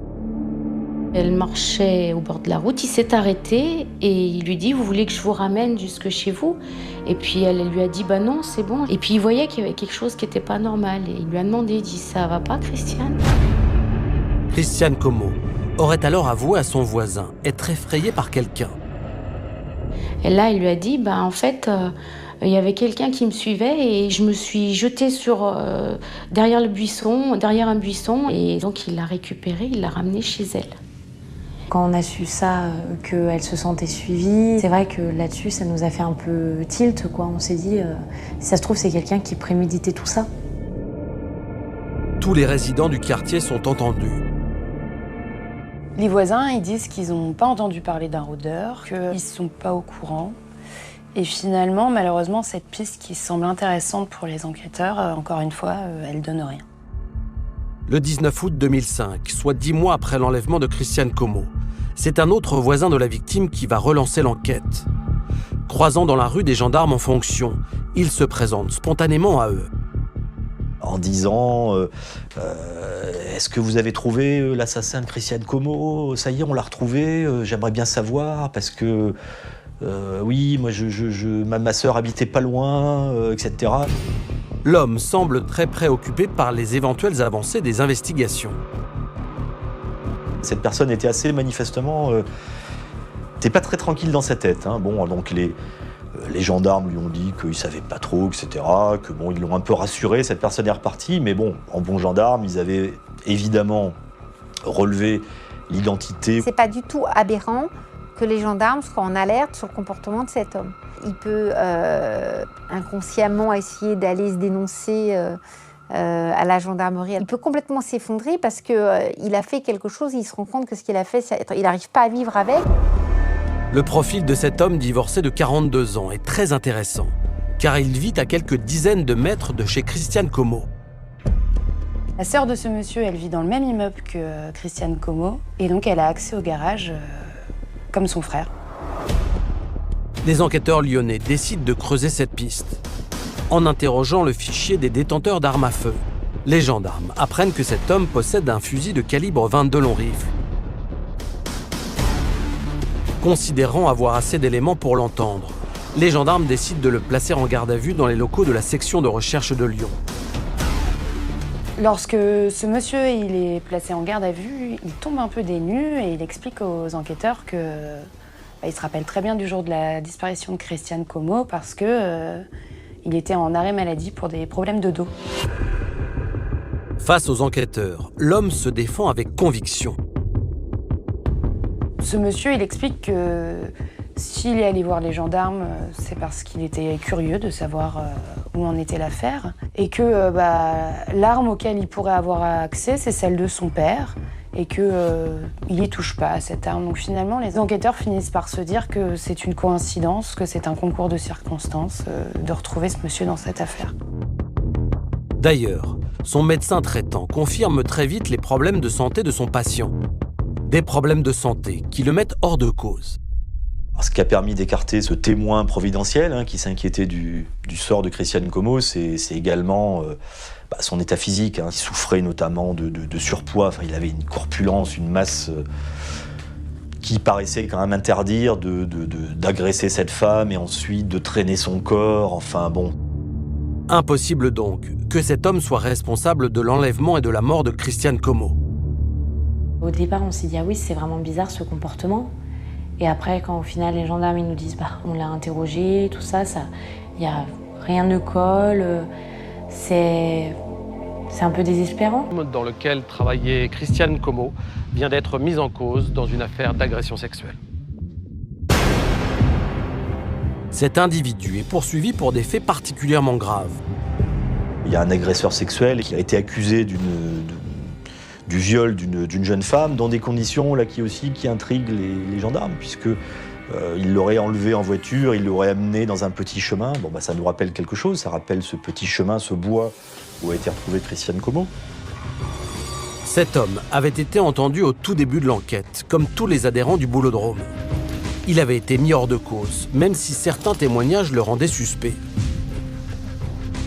[SPEAKER 2] Elle marchait au bord de la route, il s'est arrêté et il lui dit « Vous voulez que je vous ramène jusque chez vous ?» Et puis elle lui a dit « Bah non, c'est bon ». Et puis il voyait qu'il y avait quelque chose qui n'était pas normal et il lui a demandé, il dit « Ça va pas, Christiane ?»
[SPEAKER 5] Christiane Como aurait alors avoué à son voisin être effrayée par quelqu'un.
[SPEAKER 2] Et là, il lui a dit « Bah en fait… il y avait quelqu'un qui me suivait et je me suis jetée derrière un buisson et donc il l'a récupérée, il l'a ramenée chez elle. »
[SPEAKER 3] Quand on a su ça, qu'elle se sentait suivie, c'est vrai que là-dessus, ça nous a fait un peu tilt, quoi. On s'est dit, si ça se trouve, c'est quelqu'un qui préméditait tout ça.
[SPEAKER 5] Tous les résidents du quartier sont entendus.
[SPEAKER 10] Les voisins, ils disent qu'ils n'ont pas entendu parler d'un rôdeur, qu'ils ne sont pas au courant. Et finalement, malheureusement, cette piste qui semble intéressante pour les enquêteurs, encore une fois, elle donne rien.
[SPEAKER 5] Le 19 août 2005, soit 10 mois après l'enlèvement de Christiane Como, c'est un autre voisin de la victime qui va relancer l'enquête. Croisant dans la rue des gendarmes en fonction, il se présente spontanément à eux.
[SPEAKER 6] En disant est-ce que vous avez trouvé l'assassin de Christiane Como? Ça y est, on l'a retrouvé, j'aimerais bien savoir, parce que oui, moi ma sœur habitait pas loin, etc.
[SPEAKER 5] L'homme semble très préoccupé par les éventuelles avancées des investigations.
[SPEAKER 6] Cette personne était assez manifestement, n'était pas très tranquille dans sa tête. Hein. Bon, donc les gendarmes lui ont dit qu'ils savaient pas trop, etc. Que bon, ils l'ont un peu rassuré. Cette personne est repartie, mais bon, en bon gendarme, ils avaient évidemment relevé l'identité.
[SPEAKER 9] C'est pas du tout aberrant que les gendarmes soient en alerte sur le comportement de cet homme. Il peut inconsciemment essayer d'aller se dénoncer à la gendarmerie. Il peut complètement s'effondrer parce qu'il a fait quelque chose, il se rend compte que ce qu'il a fait, il n'arrive pas à vivre avec.
[SPEAKER 5] Le profil de cet homme divorcé de 42 ans est très intéressant, car il vit à quelques dizaines de mètres de chez Christiane Como.
[SPEAKER 10] La sœur de ce monsieur, elle vit dans le même immeuble que Christiane Como, et donc elle a accès au garage comme son frère.
[SPEAKER 5] Les enquêteurs lyonnais décident de creuser cette piste. En interrogeant le fichier des détenteurs d'armes à feu, les gendarmes apprennent que cet homme possède un fusil de calibre 22 long rifle. Considérant avoir assez d'éléments pour l'entendre, les gendarmes décident de le placer en garde à vue dans les locaux de la section de recherche de Lyon.
[SPEAKER 10] Lorsque ce monsieur il est placé en garde à vue, il tombe un peu des nues et il explique aux enquêteurs que il se rappelle très bien du jour de la disparition de Christiane Como parce que il était en arrêt maladie pour des problèmes de dos.
[SPEAKER 5] Face aux enquêteurs, l'homme se défend avec conviction.
[SPEAKER 10] Ce monsieur, il explique que s'il est allé voir les gendarmes, c'est parce qu'il était curieux de savoir où en était l'affaire et que l'arme auquel il pourrait avoir accès, c'est celle de son père et qu'il n'y touche pas à cette arme. Donc finalement, les enquêteurs finissent par se dire que c'est une coïncidence, que c'est un concours de circonstances de retrouver ce monsieur dans cette affaire.
[SPEAKER 5] D'ailleurs, son médecin traitant confirme très vite les problèmes de santé de son patient. Des problèmes de santé qui le mettent hors de cause.
[SPEAKER 6] Ce qui a permis d'écarter ce témoin providentiel qui s'inquiétait du sort de Christiane Como, c'est également son état physique. Il souffrait notamment de surpoids. Enfin, il avait une corpulence, une masse qui paraissait quand même interdire d'agresser cette femme et ensuite de traîner son corps. Enfin bon.
[SPEAKER 5] Impossible donc que cet homme soit responsable de l'enlèvement et de la mort de Christiane Como.
[SPEAKER 3] Au départ, on s'est dit, ah oui, c'est vraiment bizarre ce comportement. Et après, quand au final les gendarmes ils nous disent, on l'a interrogé, tout ça, y a rien ne colle, c'est un peu désespérant.
[SPEAKER 5] Dans lequel travaillait Christiane Como vient d'être mise en cause dans une affaire d'agression sexuelle. Cet individu est poursuivi pour des faits particulièrement graves.
[SPEAKER 6] Il y a un agresseur sexuel qui a été accusé du viol d'une jeune femme dans des conditions là, qui intriguent les gendarmes, puisque il l'aurait enlevé en voiture, il l'aurait amené dans un petit chemin. Bon, ça nous rappelle quelque chose, ça rappelle ce petit chemin, ce bois où a été retrouvée Christiane Como.
[SPEAKER 5] Cet homme avait été entendu au tout début de l'enquête, comme tous les adhérents du Boulodrome. Il avait été mis hors de cause, même si certains témoignages le rendaient suspect.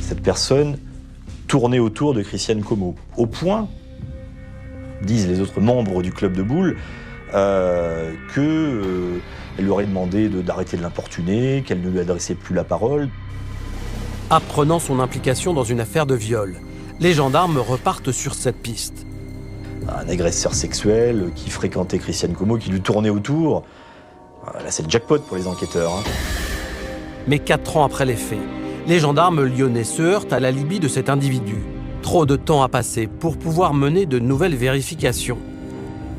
[SPEAKER 6] Cette personne tournait autour de Christiane Como, au point, disent les autres membres du club de boules, qu'elle lui aurait demandé d'arrêter de l'importuner, qu'elle ne lui adressait plus la parole.
[SPEAKER 5] Apprenant son implication dans une affaire de viol, les gendarmes repartent sur cette piste.
[SPEAKER 6] Un agresseur sexuel qui fréquentait Christiane Como, qui lui tournait autour, là c'est le jackpot pour les enquêteurs.
[SPEAKER 5] Mais 4 ans après les faits, les gendarmes lyonnais se heurtent à l'alibi de cet individu. Trop de temps a passé pour pouvoir mener de nouvelles vérifications.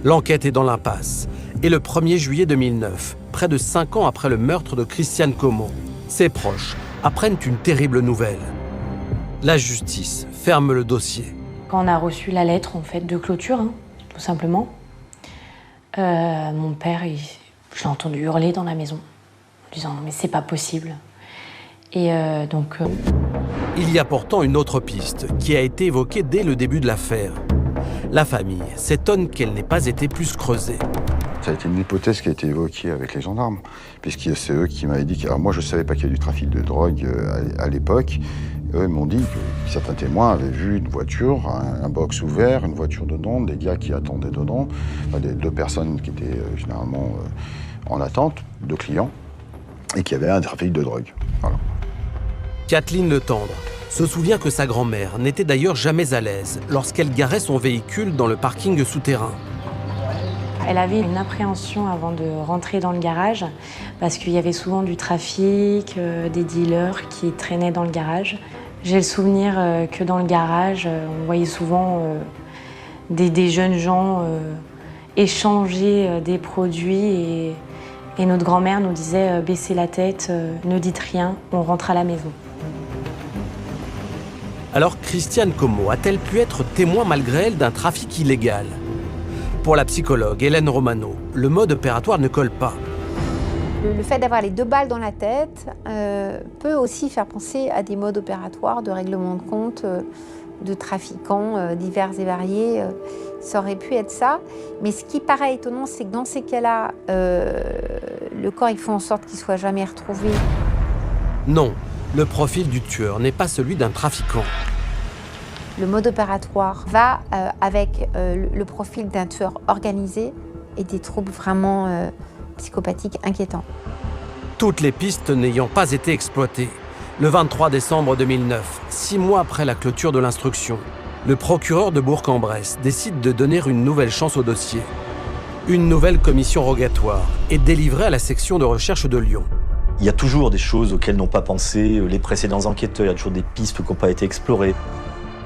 [SPEAKER 5] L'enquête est dans l'impasse. Et le 1er juillet 2009, près de 5 ans après le meurtre de Christiane Como, ses proches apprennent une terrible nouvelle. La justice ferme le dossier.
[SPEAKER 3] Quand on a reçu la lettre en fait, de clôture, tout simplement, mon père, je l'ai entendu hurler dans la maison, en disant « mais c'est pas possible ». Et donc...
[SPEAKER 5] Il y a pourtant une autre piste qui a été évoquée dès le début de l'affaire. La famille s'étonne qu'elle n'ait pas été plus creusée.
[SPEAKER 7] Ça a été une hypothèse qui a été évoquée avec les gendarmes, puisque c'est eux qui m'avaient dit que... Alors moi, je ne savais pas qu'il y avait du trafic de drogue à l'époque. Eux m'ont dit que certains témoins avaient vu une voiture, un box ouvert, une voiture dedans, des gars qui attendaient dedans, deux personnes qui étaient généralement en attente, 2 clients, et qui avaient un trafic de drogue. Voilà.
[SPEAKER 5] Kathleen Le Tendre se souvient que sa grand-mère n'était d'ailleurs jamais à l'aise lorsqu'elle garait son véhicule dans le parking souterrain.
[SPEAKER 3] Elle avait une appréhension avant de rentrer dans le garage parce qu'il y avait souvent du trafic, des dealers qui traînaient dans le garage. J'ai le souvenir que dans le garage, on voyait souvent des jeunes gens échanger des produits et notre grand-mère nous disait « baissez la tête, ne dites rien, on rentre à la maison ».
[SPEAKER 5] Alors Christiane Como a-t-elle pu être témoin malgré elle d'un trafic illégal ? Pour la psychologue Hélène Romano, le mode opératoire ne colle pas.
[SPEAKER 9] Le fait d'avoir les 2 balles dans la tête peut aussi faire penser à des modes opératoires de règlement de compte de trafiquants divers et variés. Ça aurait pu être ça. Mais ce qui paraît étonnant, c'est que dans ces cas-là, le corps, il fait en sorte qu'il ne soit jamais retrouvé.
[SPEAKER 5] Non, le profil du tueur n'est pas celui d'un trafiquant.
[SPEAKER 9] Le mode opératoire va avec le profil d'un tueur organisé et des troubles vraiment psychopathiques inquiétants.
[SPEAKER 5] Toutes les pistes n'ayant pas été exploitées. Le 23 décembre 2009, 6 mois après la clôture de l'instruction, le procureur de Bourg-en-Bresse décide de donner une nouvelle chance au dossier. Une nouvelle commission rogatoire est délivrée à la section de recherche de Lyon.
[SPEAKER 6] Il y a toujours des choses auxquelles n'ont pas pensé les précédents enquêteurs, il y a toujours des pistes qui n'ont pas été explorées.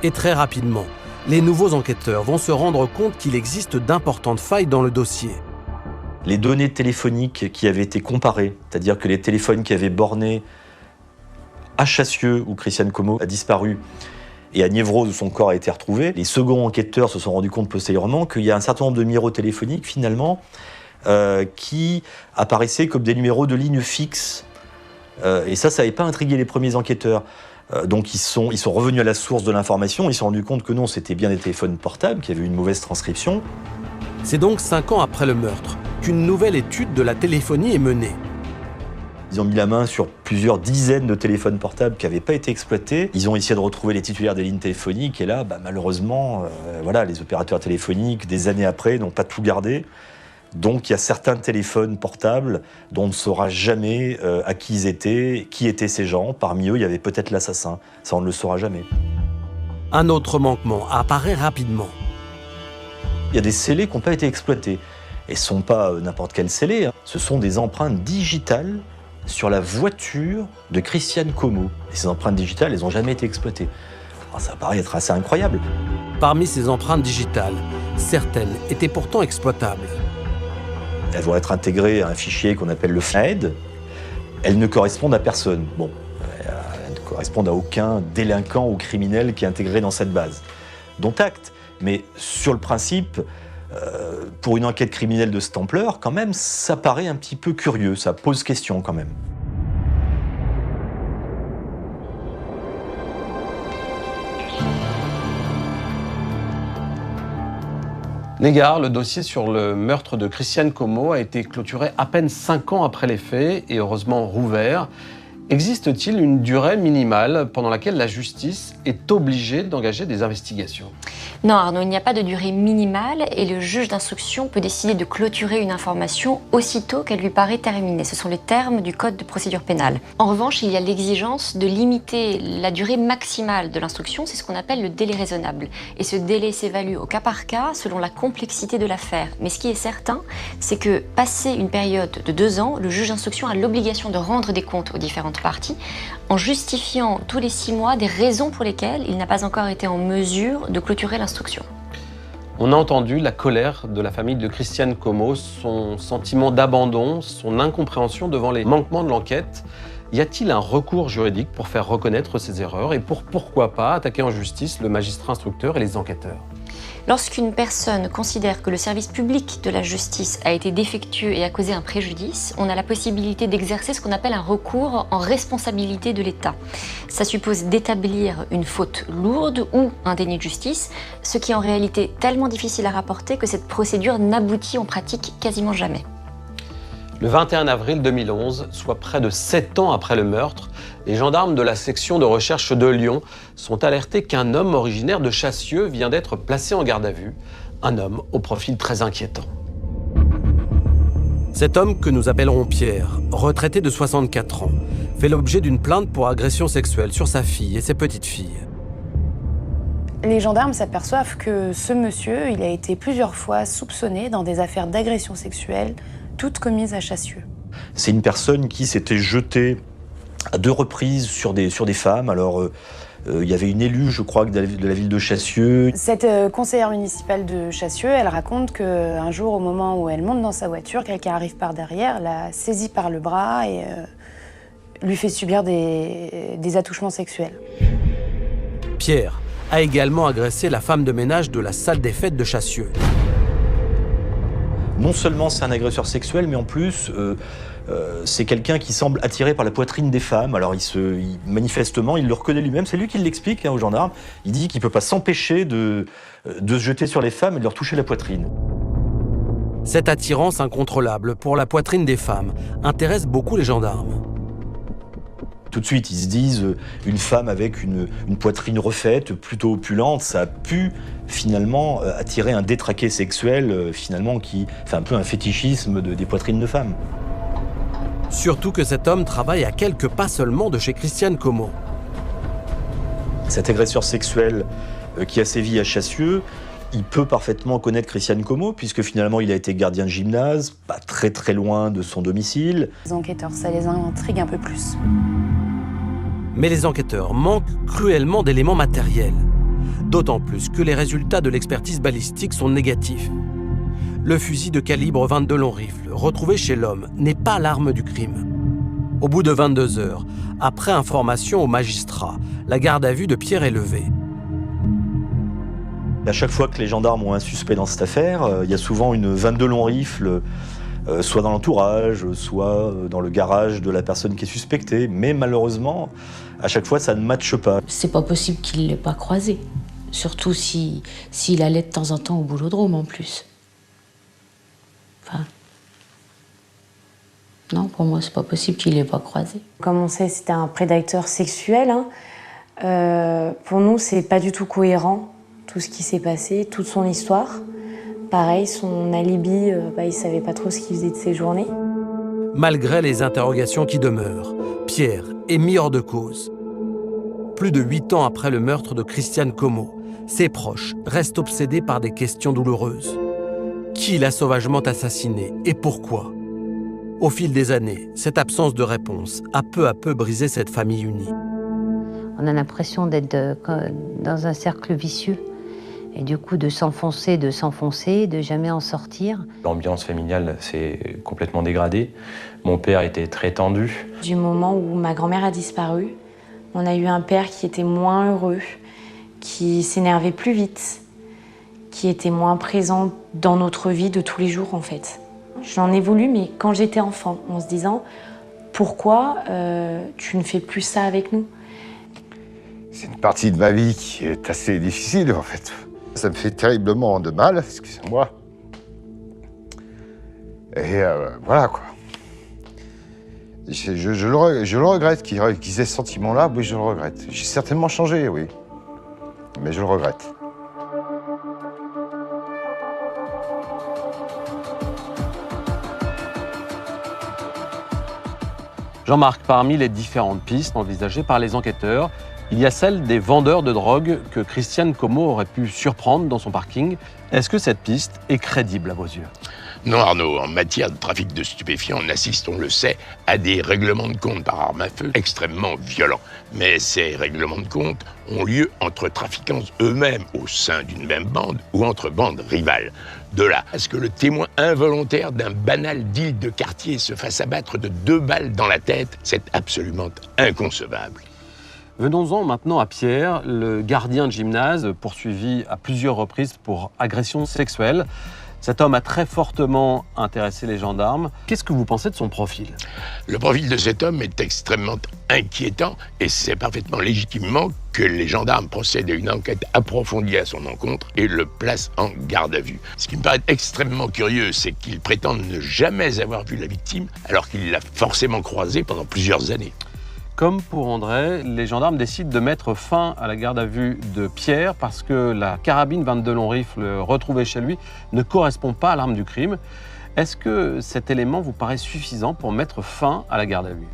[SPEAKER 5] Et très rapidement, les nouveaux enquêteurs vont se rendre compte qu'il existe d'importantes failles dans le dossier.
[SPEAKER 6] Les données téléphoniques qui avaient été comparées, c'est-à-dire que les téléphones qui avaient borné à Chassieux, où Christiane Como a disparu, et à Niévroz, où son corps a été retrouvé, les seconds enquêteurs se sont rendus compte postérieurement qu'il y a un certain nombre de numéros téléphoniques, finalement, qui apparaissaient comme des numéros de ligne fixe. Et ça n'avait pas intrigué les premiers enquêteurs. Donc ils sont revenus à la source de l'information, ils se sont rendus compte que non, c'était bien des téléphones portables, qui avaient une mauvaise transcription.
[SPEAKER 5] C'est donc 5 ans après le meurtre qu'une nouvelle étude de la téléphonie est menée.
[SPEAKER 6] Ils ont mis la main sur plusieurs dizaines de téléphones portables qui n'avaient pas été exploités. Ils ont essayé de retrouver les titulaires des lignes téléphoniques. Et là, malheureusement, les opérateurs téléphoniques, des années après, n'ont pas tout gardé. Donc il y a certains téléphones portables dont on ne saura jamais à qui ils étaient, qui étaient ces gens. Parmi eux, il y avait peut-être l'assassin. Ça, on ne le saura jamais.
[SPEAKER 5] Un autre manquement apparaît rapidement.
[SPEAKER 6] Il y a des scellés qui n'ont pas été exploités. Et ce ne sont pas n'importe quels scellés, hein. Ce sont des empreintes digitales sur la voiture de Christiane Como. Et ces empreintes digitales, elles n'ont jamais été exploitées. Alors, ça paraît être assez incroyable.
[SPEAKER 5] Parmi ces empreintes digitales, certaines étaient pourtant exploitables.
[SPEAKER 6] Elles vont être intégrées à un fichier qu'on appelle le FNAED. Elles ne correspondent à personne. Bon, elles ne correspondent à aucun délinquant ou criminel qui est intégré dans cette base. Dont acte. Mais sur le principe, pour une enquête criminelle de cette ampleur, quand même, ça paraît un petit peu curieux. Ça pose question quand même.
[SPEAKER 5] Les gars, le dossier sur le meurtre de Christiane Como a été clôturé à peine 5 ans après les faits et heureusement rouvert. Existe-t-il une durée minimale pendant laquelle la justice est obligée d'engager des investigations ?
[SPEAKER 13] Non Arnaud, il n'y a pas de durée minimale et le juge d'instruction peut décider de clôturer une information aussitôt qu'elle lui paraît terminée. Ce sont les termes du Code de procédure pénale. En revanche, il y a l'exigence de limiter la durée maximale de l'instruction, c'est ce qu'on appelle le délai raisonnable. Et ce délai s'évalue au cas par cas selon la complexité de l'affaire. Mais ce qui est certain, c'est que passé une période de 2 ans, le juge d'instruction a l'obligation de rendre des comptes aux différentes parties en justifiant tous les 6 mois des raisons pour lesquelles il n'a pas encore été en mesure de clôturer l'instruction.
[SPEAKER 5] On a entendu la colère de la famille de Christiane Como, son sentiment d'abandon, son incompréhension devant les manquements de l'enquête. Y a-t-il un recours juridique pour faire reconnaître ces erreurs et pourquoi pas attaquer en justice le magistrat instructeur et les enquêteurs ?
[SPEAKER 13] Lorsqu'une personne considère que le service public de la justice a été défectueux et a causé un préjudice, on a la possibilité d'exercer ce qu'on appelle un recours en responsabilité de l'État. Ça suppose d'établir une faute lourde ou un déni de justice, ce qui est en réalité tellement difficile à rapporter que cette procédure n'aboutit en pratique quasiment jamais.
[SPEAKER 5] Le 21 avril 2011, soit près de 7 ans après le meurtre, les gendarmes de la section de recherche de Lyon sont alertés qu'un homme originaire de Chassieux vient d'être placé en garde à vue. Un homme au profil très inquiétant. Cet homme, que nous appellerons Pierre, retraité de 64 ans, fait l'objet d'une plainte pour agression sexuelle sur sa fille et ses petites filles.
[SPEAKER 10] Les gendarmes s'aperçoivent que ce monsieur, il a été plusieurs fois soupçonné dans des affaires d'agression sexuelle, toutes commises à Chassieux.
[SPEAKER 6] C'est une personne qui s'était jetée à 2 reprises sur des femmes. Alors, il y avait une élue, je crois, de la ville de Chassieux.
[SPEAKER 10] Cette conseillère municipale de Chassieux, elle raconte qu'un jour, au moment où elle monte dans sa voiture, quelqu'un arrive par derrière, la saisit par le bras et lui fait subir des attouchements sexuels.
[SPEAKER 5] Pierre a également agressé la femme de ménage de la salle des fêtes de Chassieux.
[SPEAKER 6] Non seulement c'est un agresseur sexuel, mais en plus, c'est quelqu'un qui semble attiré par la poitrine des femmes. Alors manifestement, il le reconnaît lui-même, c'est lui qui l'explique aux gendarmes. Il dit qu'il ne peut pas s'empêcher de se jeter sur les femmes et de leur toucher la poitrine.
[SPEAKER 5] Cette attirance incontrôlable pour la poitrine des femmes intéresse beaucoup les gendarmes.
[SPEAKER 6] Tout de suite, ils se disent, une femme avec une poitrine refaite, plutôt opulente, ça a pu finalement attirer un détraqué sexuel, finalement, qui fait un peu un fétichisme des poitrines de femmes.
[SPEAKER 5] Surtout que cet homme travaille à quelques pas seulement de chez Christiane Como.
[SPEAKER 6] Cet agresseur sexuel qui a sévi à Chassieux, il peut parfaitement connaître Christiane Como, puisque finalement il a été gardien de gymnase, pas très très loin de son domicile.
[SPEAKER 10] Les enquêteurs, ça les intrigue un peu plus.
[SPEAKER 5] Mais les enquêteurs manquent cruellement d'éléments matériels. D'autant plus que les résultats de l'expertise balistique sont négatifs. Le fusil de calibre 22 long rifle, retrouvé chez l'homme, n'est pas l'arme du crime. Au bout de 22 heures, après information au magistrat, la garde à vue de Pierre est levée.
[SPEAKER 6] À chaque fois que les gendarmes ont un suspect dans cette affaire, il y a souvent une 22 long rifle, soit dans l'entourage, soit dans le garage de la personne qui est suspectée. Mais malheureusement, à chaque fois, ça ne matche pas.
[SPEAKER 2] C'est pas possible qu'il ne l'ait pas croisé. Surtout s'il allait de temps en temps au boulodrome en plus. Enfin... Non, pour moi, c'est pas possible qu'il l'ait pas croisé.
[SPEAKER 3] Comme on sait, c'était un prédateur sexuel. Pour nous, c'est pas du tout cohérent, tout ce qui s'est passé, toute son histoire. Pareil, son alibi, il ne savait pas trop ce qu'il faisait de ses journées.
[SPEAKER 5] Malgré les interrogations qui demeurent, Pierre est mis hors de cause. Plus de 8 ans après le meurtre de Christiane Como, ses proches restent obsédés par des questions douloureuses. Qui l'a sauvagement assassiné et pourquoi ? Au fil des années, cette absence de réponse a peu à peu brisé cette famille unie.
[SPEAKER 1] On a l'impression d'être dans un cercle vicieux et du coup de s'enfoncer, de jamais en sortir.
[SPEAKER 11] L'ambiance familiale s'est complètement dégradée. Mon père était très tendu.
[SPEAKER 3] Du moment où ma grand-mère a disparu, on a eu un père qui était moins heureux, qui s'énervait plus vite, qui était moins présent dans notre vie de tous les jours en fait. J'en ai voulu, mais quand j'étais enfant, en se disant « Pourquoi tu ne fais plus ça avec nous ?»
[SPEAKER 7] C'est une partie de ma vie qui est assez difficile en fait. Ça me fait terriblement de mal, excusez-moi. Et voilà quoi. Je le regrette qu'ils aient ce sentiment-là, oui je le regrette. J'ai certainement changé, oui. Mais je le regrette.
[SPEAKER 5] Jean-Marc, parmi les différentes pistes envisagées par les enquêteurs, il y a celle des vendeurs de drogue que Christiane Como aurait pu surprendre dans son parking. Est-ce que cette piste est crédible à vos yeux ?
[SPEAKER 12] Non Arnaud, en matière de trafic de stupéfiants, on assiste, on le sait, à des règlements de compte par arme à feu extrêmement violents. Mais ces règlements de compte ont lieu entre trafiquants eux-mêmes au sein d'une même bande ou entre bandes rivales. De là à ce que le témoin involontaire d'un banal deal de quartier se fasse abattre de 2 balles dans la tête, c'est absolument inconcevable.
[SPEAKER 5] Venons-en maintenant à Pierre, le gardien de gymnase poursuivi à plusieurs reprises pour agression sexuelle. Cet homme a très fortement intéressé les gendarmes. Qu'est-ce que vous pensez de son profil ?
[SPEAKER 12] Le profil de cet homme est extrêmement inquiétant et c'est parfaitement légitimement que les gendarmes procèdent à une enquête approfondie à son encontre et le placent en garde à vue. Ce qui me paraît extrêmement curieux, c'est qu'il prétend ne jamais avoir vu la victime alors qu'il l'a forcément croisée pendant plusieurs années.
[SPEAKER 5] Comme pour André, les gendarmes décident de mettre fin à la garde à vue de Pierre parce que la carabine 22 long rifle retrouvée chez lui ne correspond pas à l'arme du crime. Est-ce que cet élément vous paraît suffisant pour mettre fin à la garde à vue ?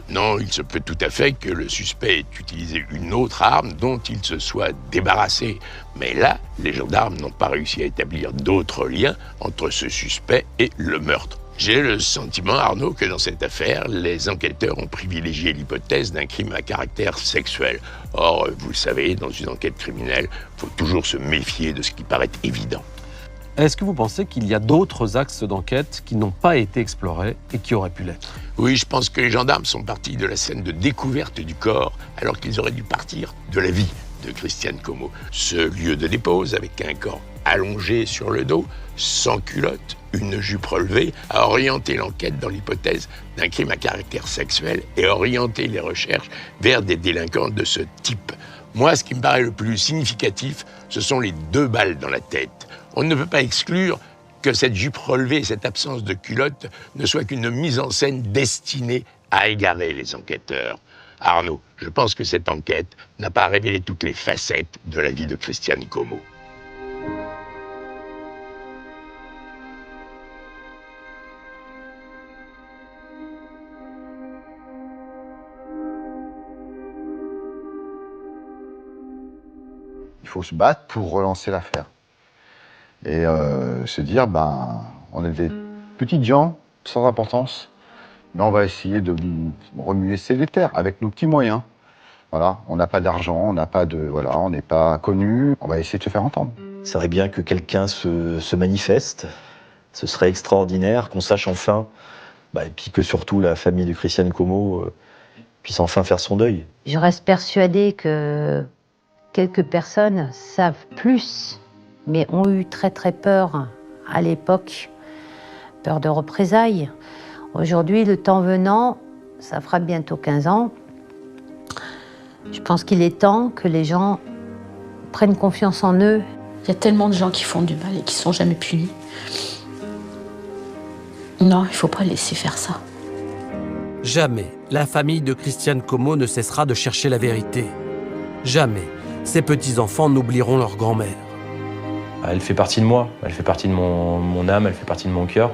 [SPEAKER 12] Non, il se peut tout à fait que le suspect ait utilisé une autre arme dont il se soit débarrassé. Mais là, les gendarmes n'ont pas réussi à établir d'autres liens entre ce suspect et le meurtre. J'ai le sentiment, Arnaud, que dans cette affaire, les enquêteurs ont privilégié l'hypothèse d'un crime à caractère sexuel. Or, vous le savez, dans une enquête criminelle, il faut toujours se méfier de ce qui paraît évident.
[SPEAKER 5] Est-ce que vous pensez qu'il y a d'autres axes d'enquête qui n'ont pas été explorés et qui auraient pu l'être ?
[SPEAKER 12] Oui, je pense que les gendarmes sont partis de la scène de découverte du corps, alors qu'ils auraient dû partir de la vie de Christiane Como. Ce lieu de dépose, avec un corps allongé sur le dos, sans culotte, une jupe relevée, a orienté l'enquête dans l'hypothèse d'un crime à caractère sexuel et orienté les recherches vers des délinquants de ce type. Moi, ce qui me paraît le plus significatif, ce sont les 2 balles dans la tête. On ne peut pas exclure que cette jupe relevée et cette absence de culotte ne soient qu'une mise en scène destinée à égarer les enquêteurs. Arnaud, je pense que cette enquête n'a pas révélé toutes les facettes de la vie de Christiane Como.
[SPEAKER 7] Il faut se battre pour relancer l'affaire. Et se dire, on est des petites gens sans importance, mais on va essayer de remuer les terres avec nos petits moyens. Voilà, on n'a pas d'argent, on n'est pas connu, on va essayer de se faire entendre.
[SPEAKER 6] Ça serait bien que quelqu'un se manifeste, ce serait extraordinaire, qu'on sache enfin, et puis que surtout la famille de Christiane Como puisse enfin faire son deuil.
[SPEAKER 1] Je reste persuadée que quelques personnes savent plus, mais ont eu très très peur à l'époque, peur de représailles. Aujourd'hui, le temps venant, ça fera bientôt 15 ans, je pense qu'il est temps que les gens prennent confiance en eux.
[SPEAKER 2] Il y a tellement de gens qui font du mal et qui ne sont jamais punis. Non, il ne faut pas laisser faire ça.
[SPEAKER 5] Jamais la famille de Christiane Como ne cessera de chercher la vérité. Jamais ces petits-enfants n'oublieront leur grand-mère.
[SPEAKER 11] Elle fait partie de moi, elle fait partie de mon âme, elle fait partie de mon cœur.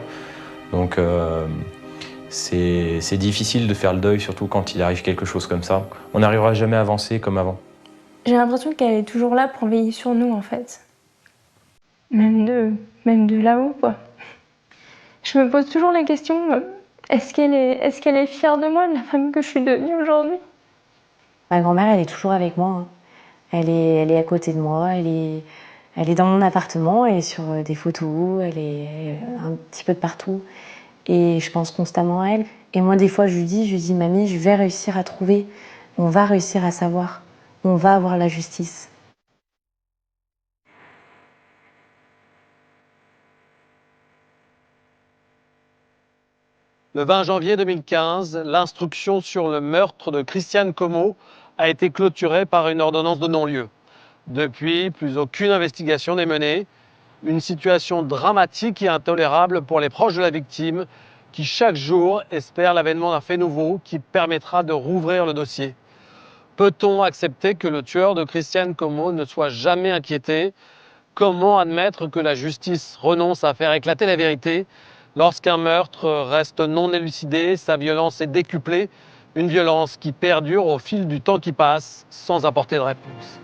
[SPEAKER 11] Donc c'est difficile de faire le deuil, surtout quand il arrive quelque chose comme ça. On n'arrivera jamais à avancer comme avant.
[SPEAKER 4] J'ai l'impression qu'elle est toujours là pour veiller sur nous, en fait. Même de là-haut, quoi. Je me pose toujours la question, est-ce qu'elle est fière de moi, de la femme que je suis devenue aujourd'hui?
[SPEAKER 3] Ma grand-mère, elle est toujours avec moi. Hein. Elle est à côté de moi, elle est dans mon appartement, elle est sur des photos, elle est un petit peu de partout. Et je pense constamment à elle. Et moi, des fois, je lui dis, mamie, je vais réussir à trouver, on va réussir à savoir, on va avoir la justice.
[SPEAKER 5] Le 20 janvier 2015, l'instruction sur le meurtre de Christiane Comot a été clôturée par une ordonnance de non-lieu. Depuis, plus aucune investigation n'est menée. Une situation dramatique et intolérable pour les proches de la victime qui, chaque jour, espèrent l'avènement d'un fait nouveau qui permettra de rouvrir le dossier. Peut-on accepter que le tueur de Christiane Comot ne soit jamais inquiété? Comment admettre que la justice renonce à faire éclater la vérité lorsqu'un meurtre reste non élucidé, sa violence est décuplée, une violence qui perdure au fil du temps qui passe sans apporter de réponse?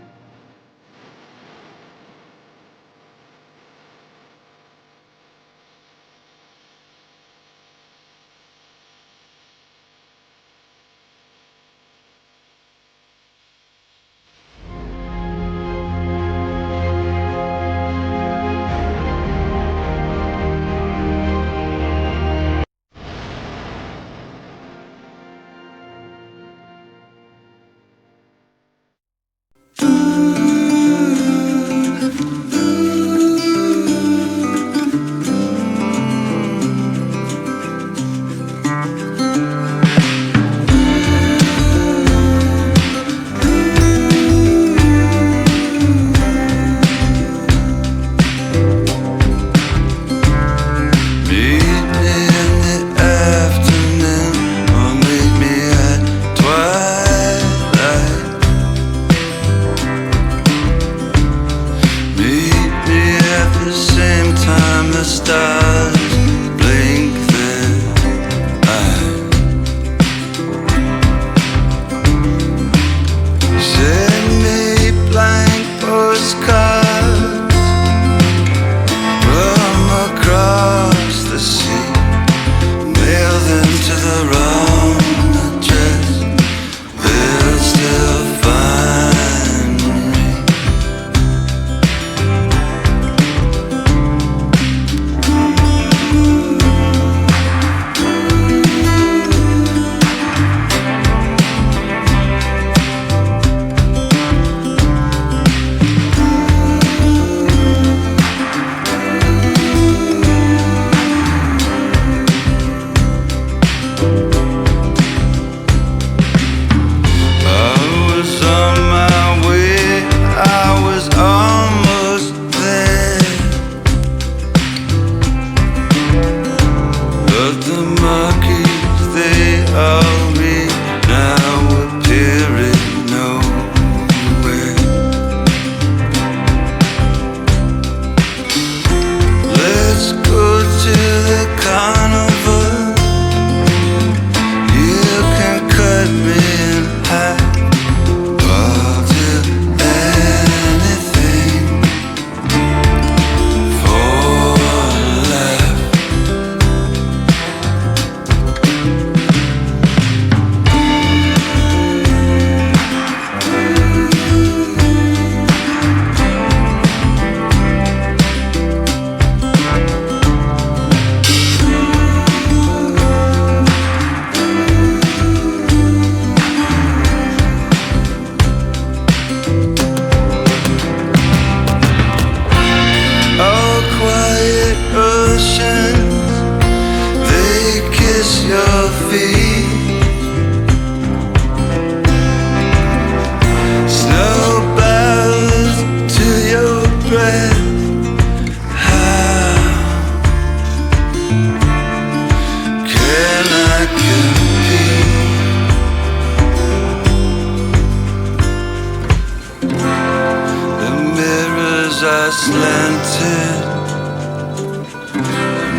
[SPEAKER 17] just lent slanted,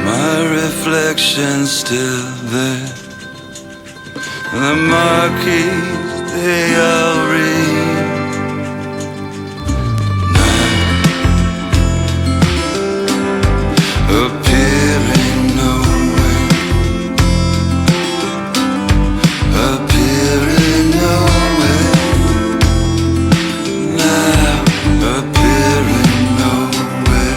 [SPEAKER 17] my reflection's still there. The marquees, they all read. Appearing nowhere, appearing nowhere, now appearing nowhere.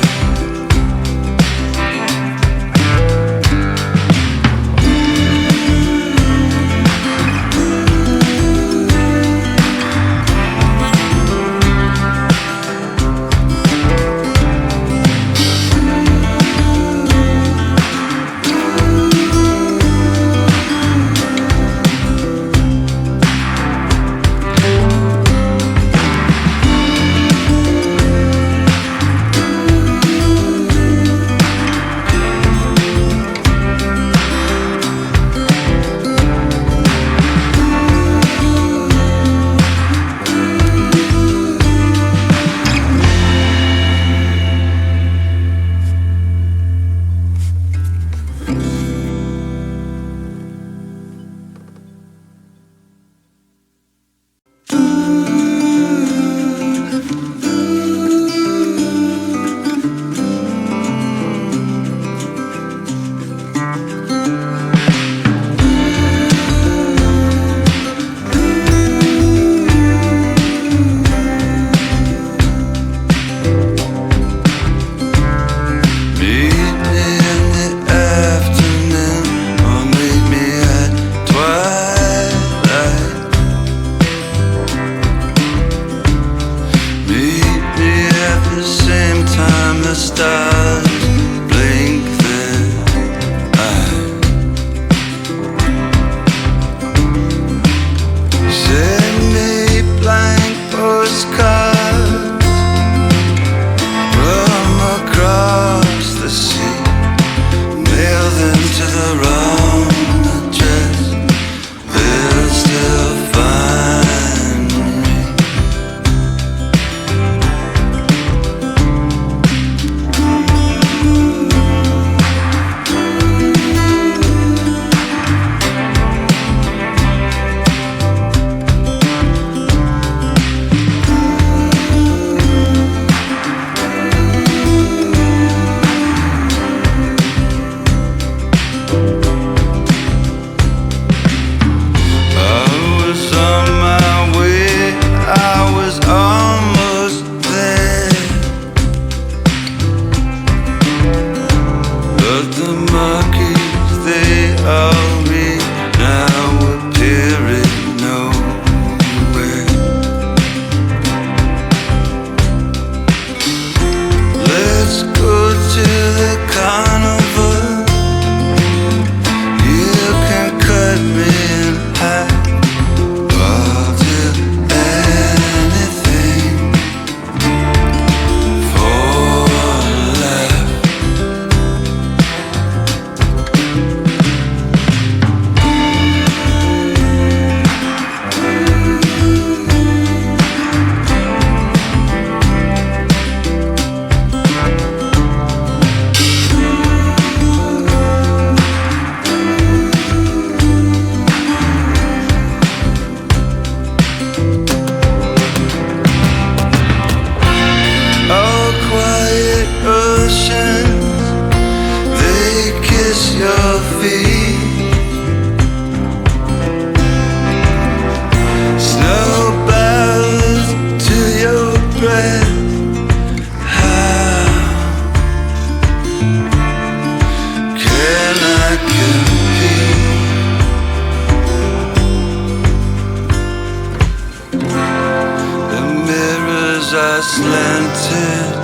[SPEAKER 17] slanted,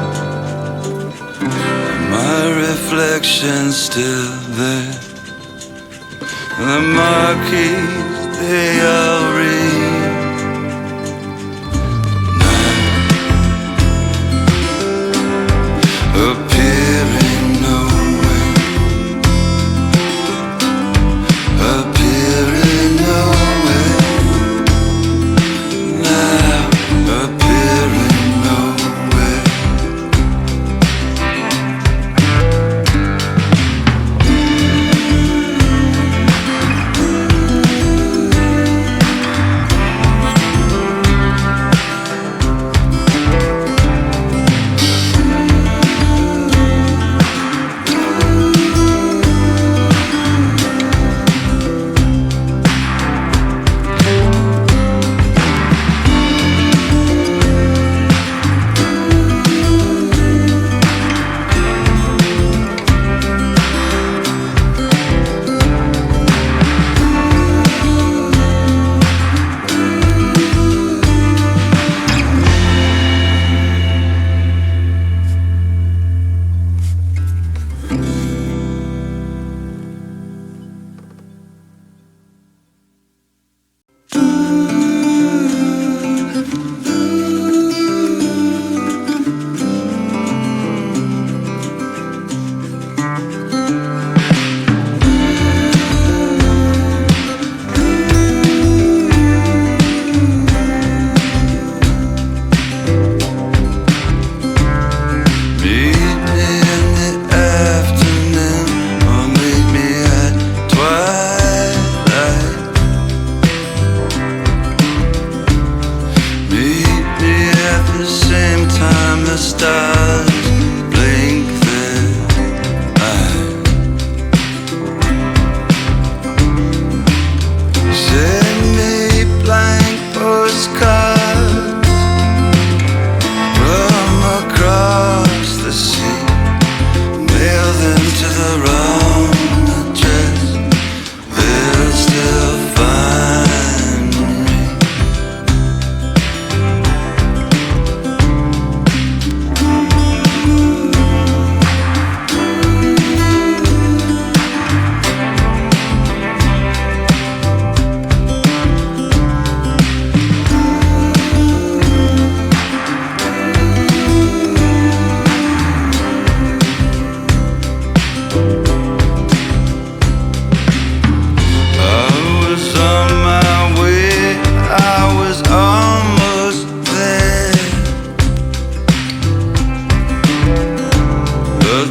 [SPEAKER 17] my reflection's still there. The marquees, they all read. Appearing nowhere, appearing nowhere, now appearing nowhere.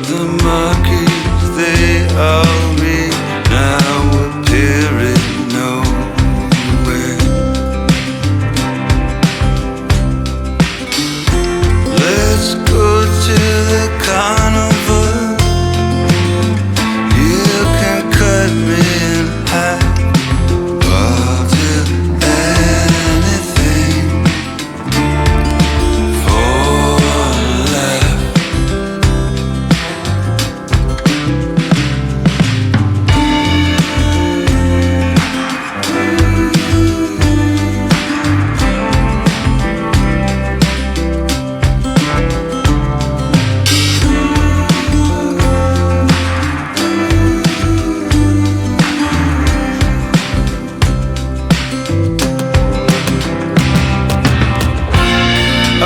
[SPEAKER 17] the monkeys, they all read now appearing nowhere. Let's go to the carnival. You can cut me in half. I'll do anything for a laugh.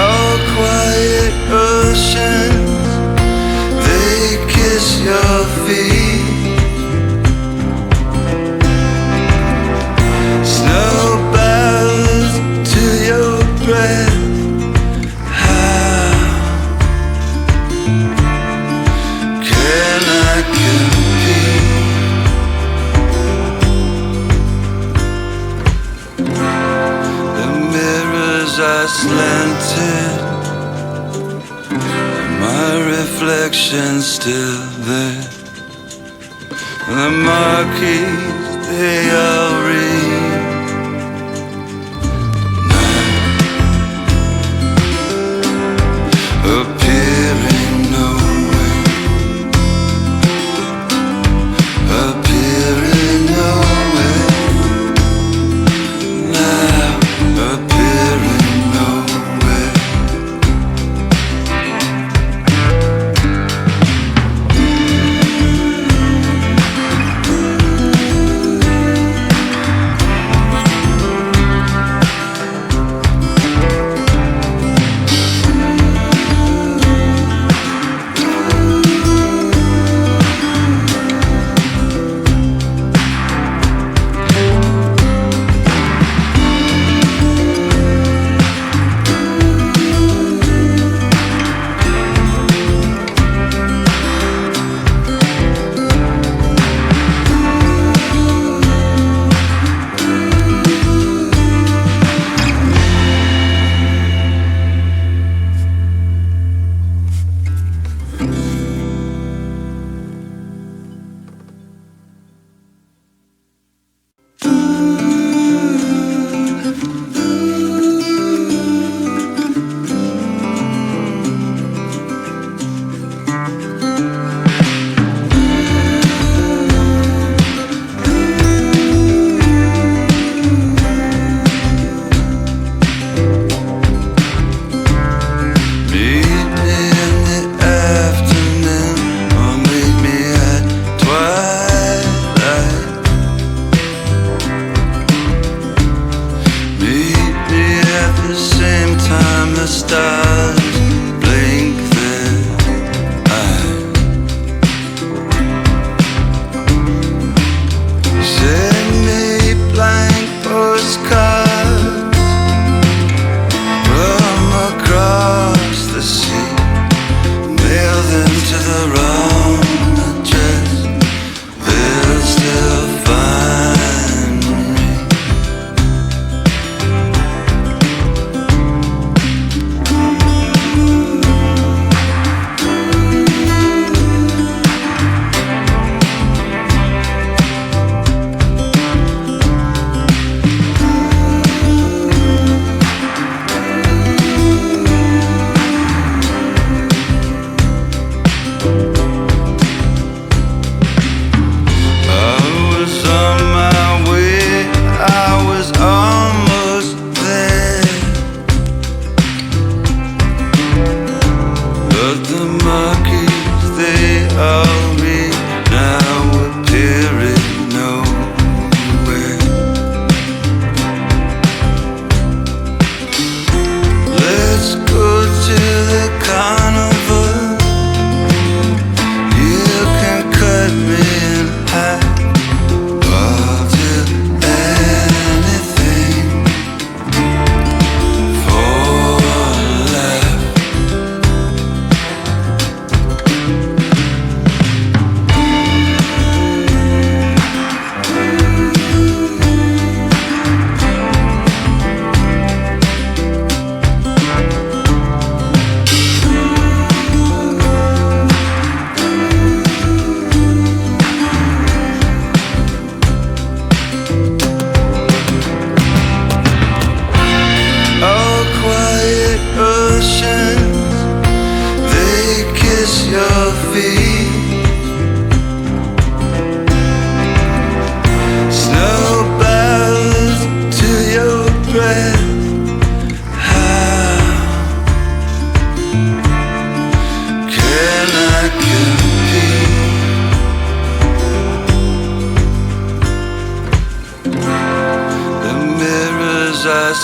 [SPEAKER 17] Oh, quiet oceans, they kiss your feet. Snow bows to your breath. How can I compete? The mirrors are slanted, my reflection's still there. The marquees, they all read now appearing nowhere, appearing nowhere, now appearing nowhere.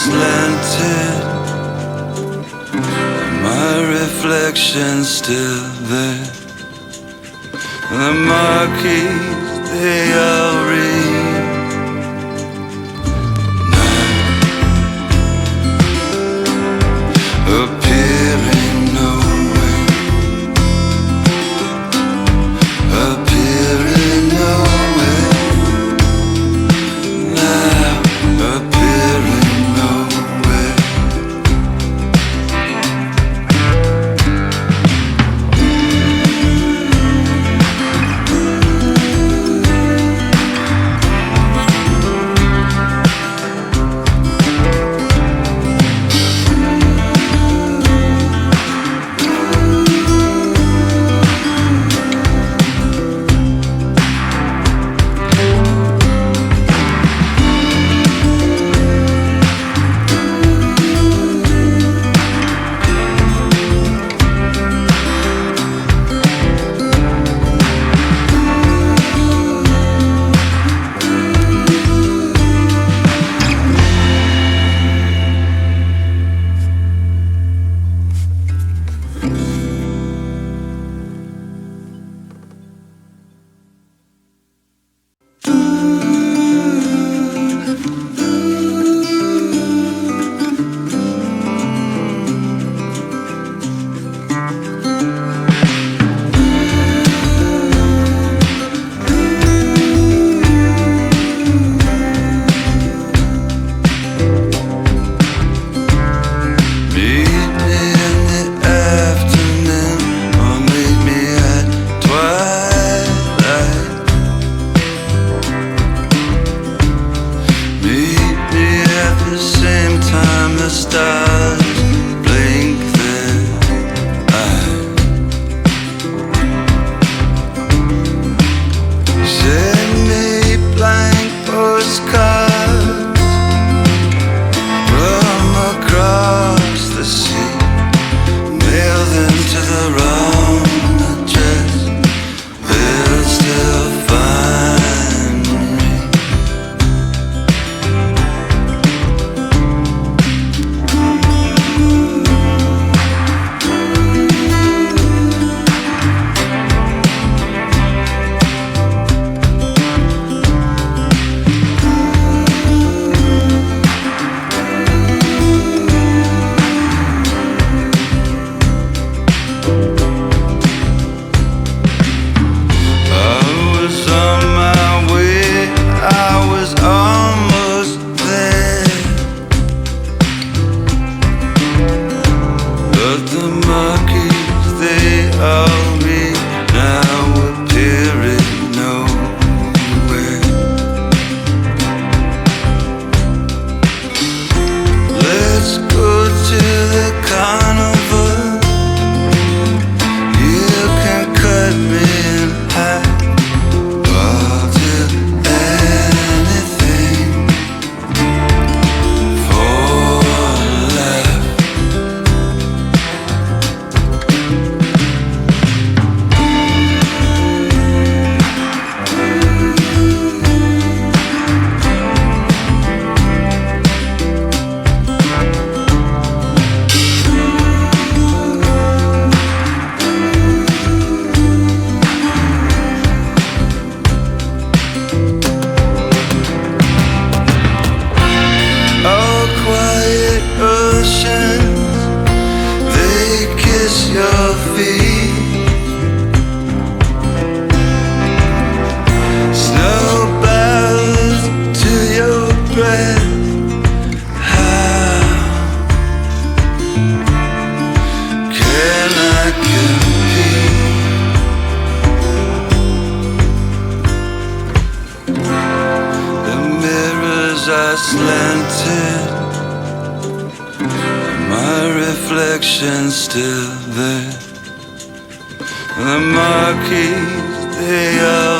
[SPEAKER 17] slanted, my reflection's still there. The marquees, they all read. Appearing nowhere, appearing nowhere, now appearing nowhere. slanted, my reflection's still there. The marquees, they are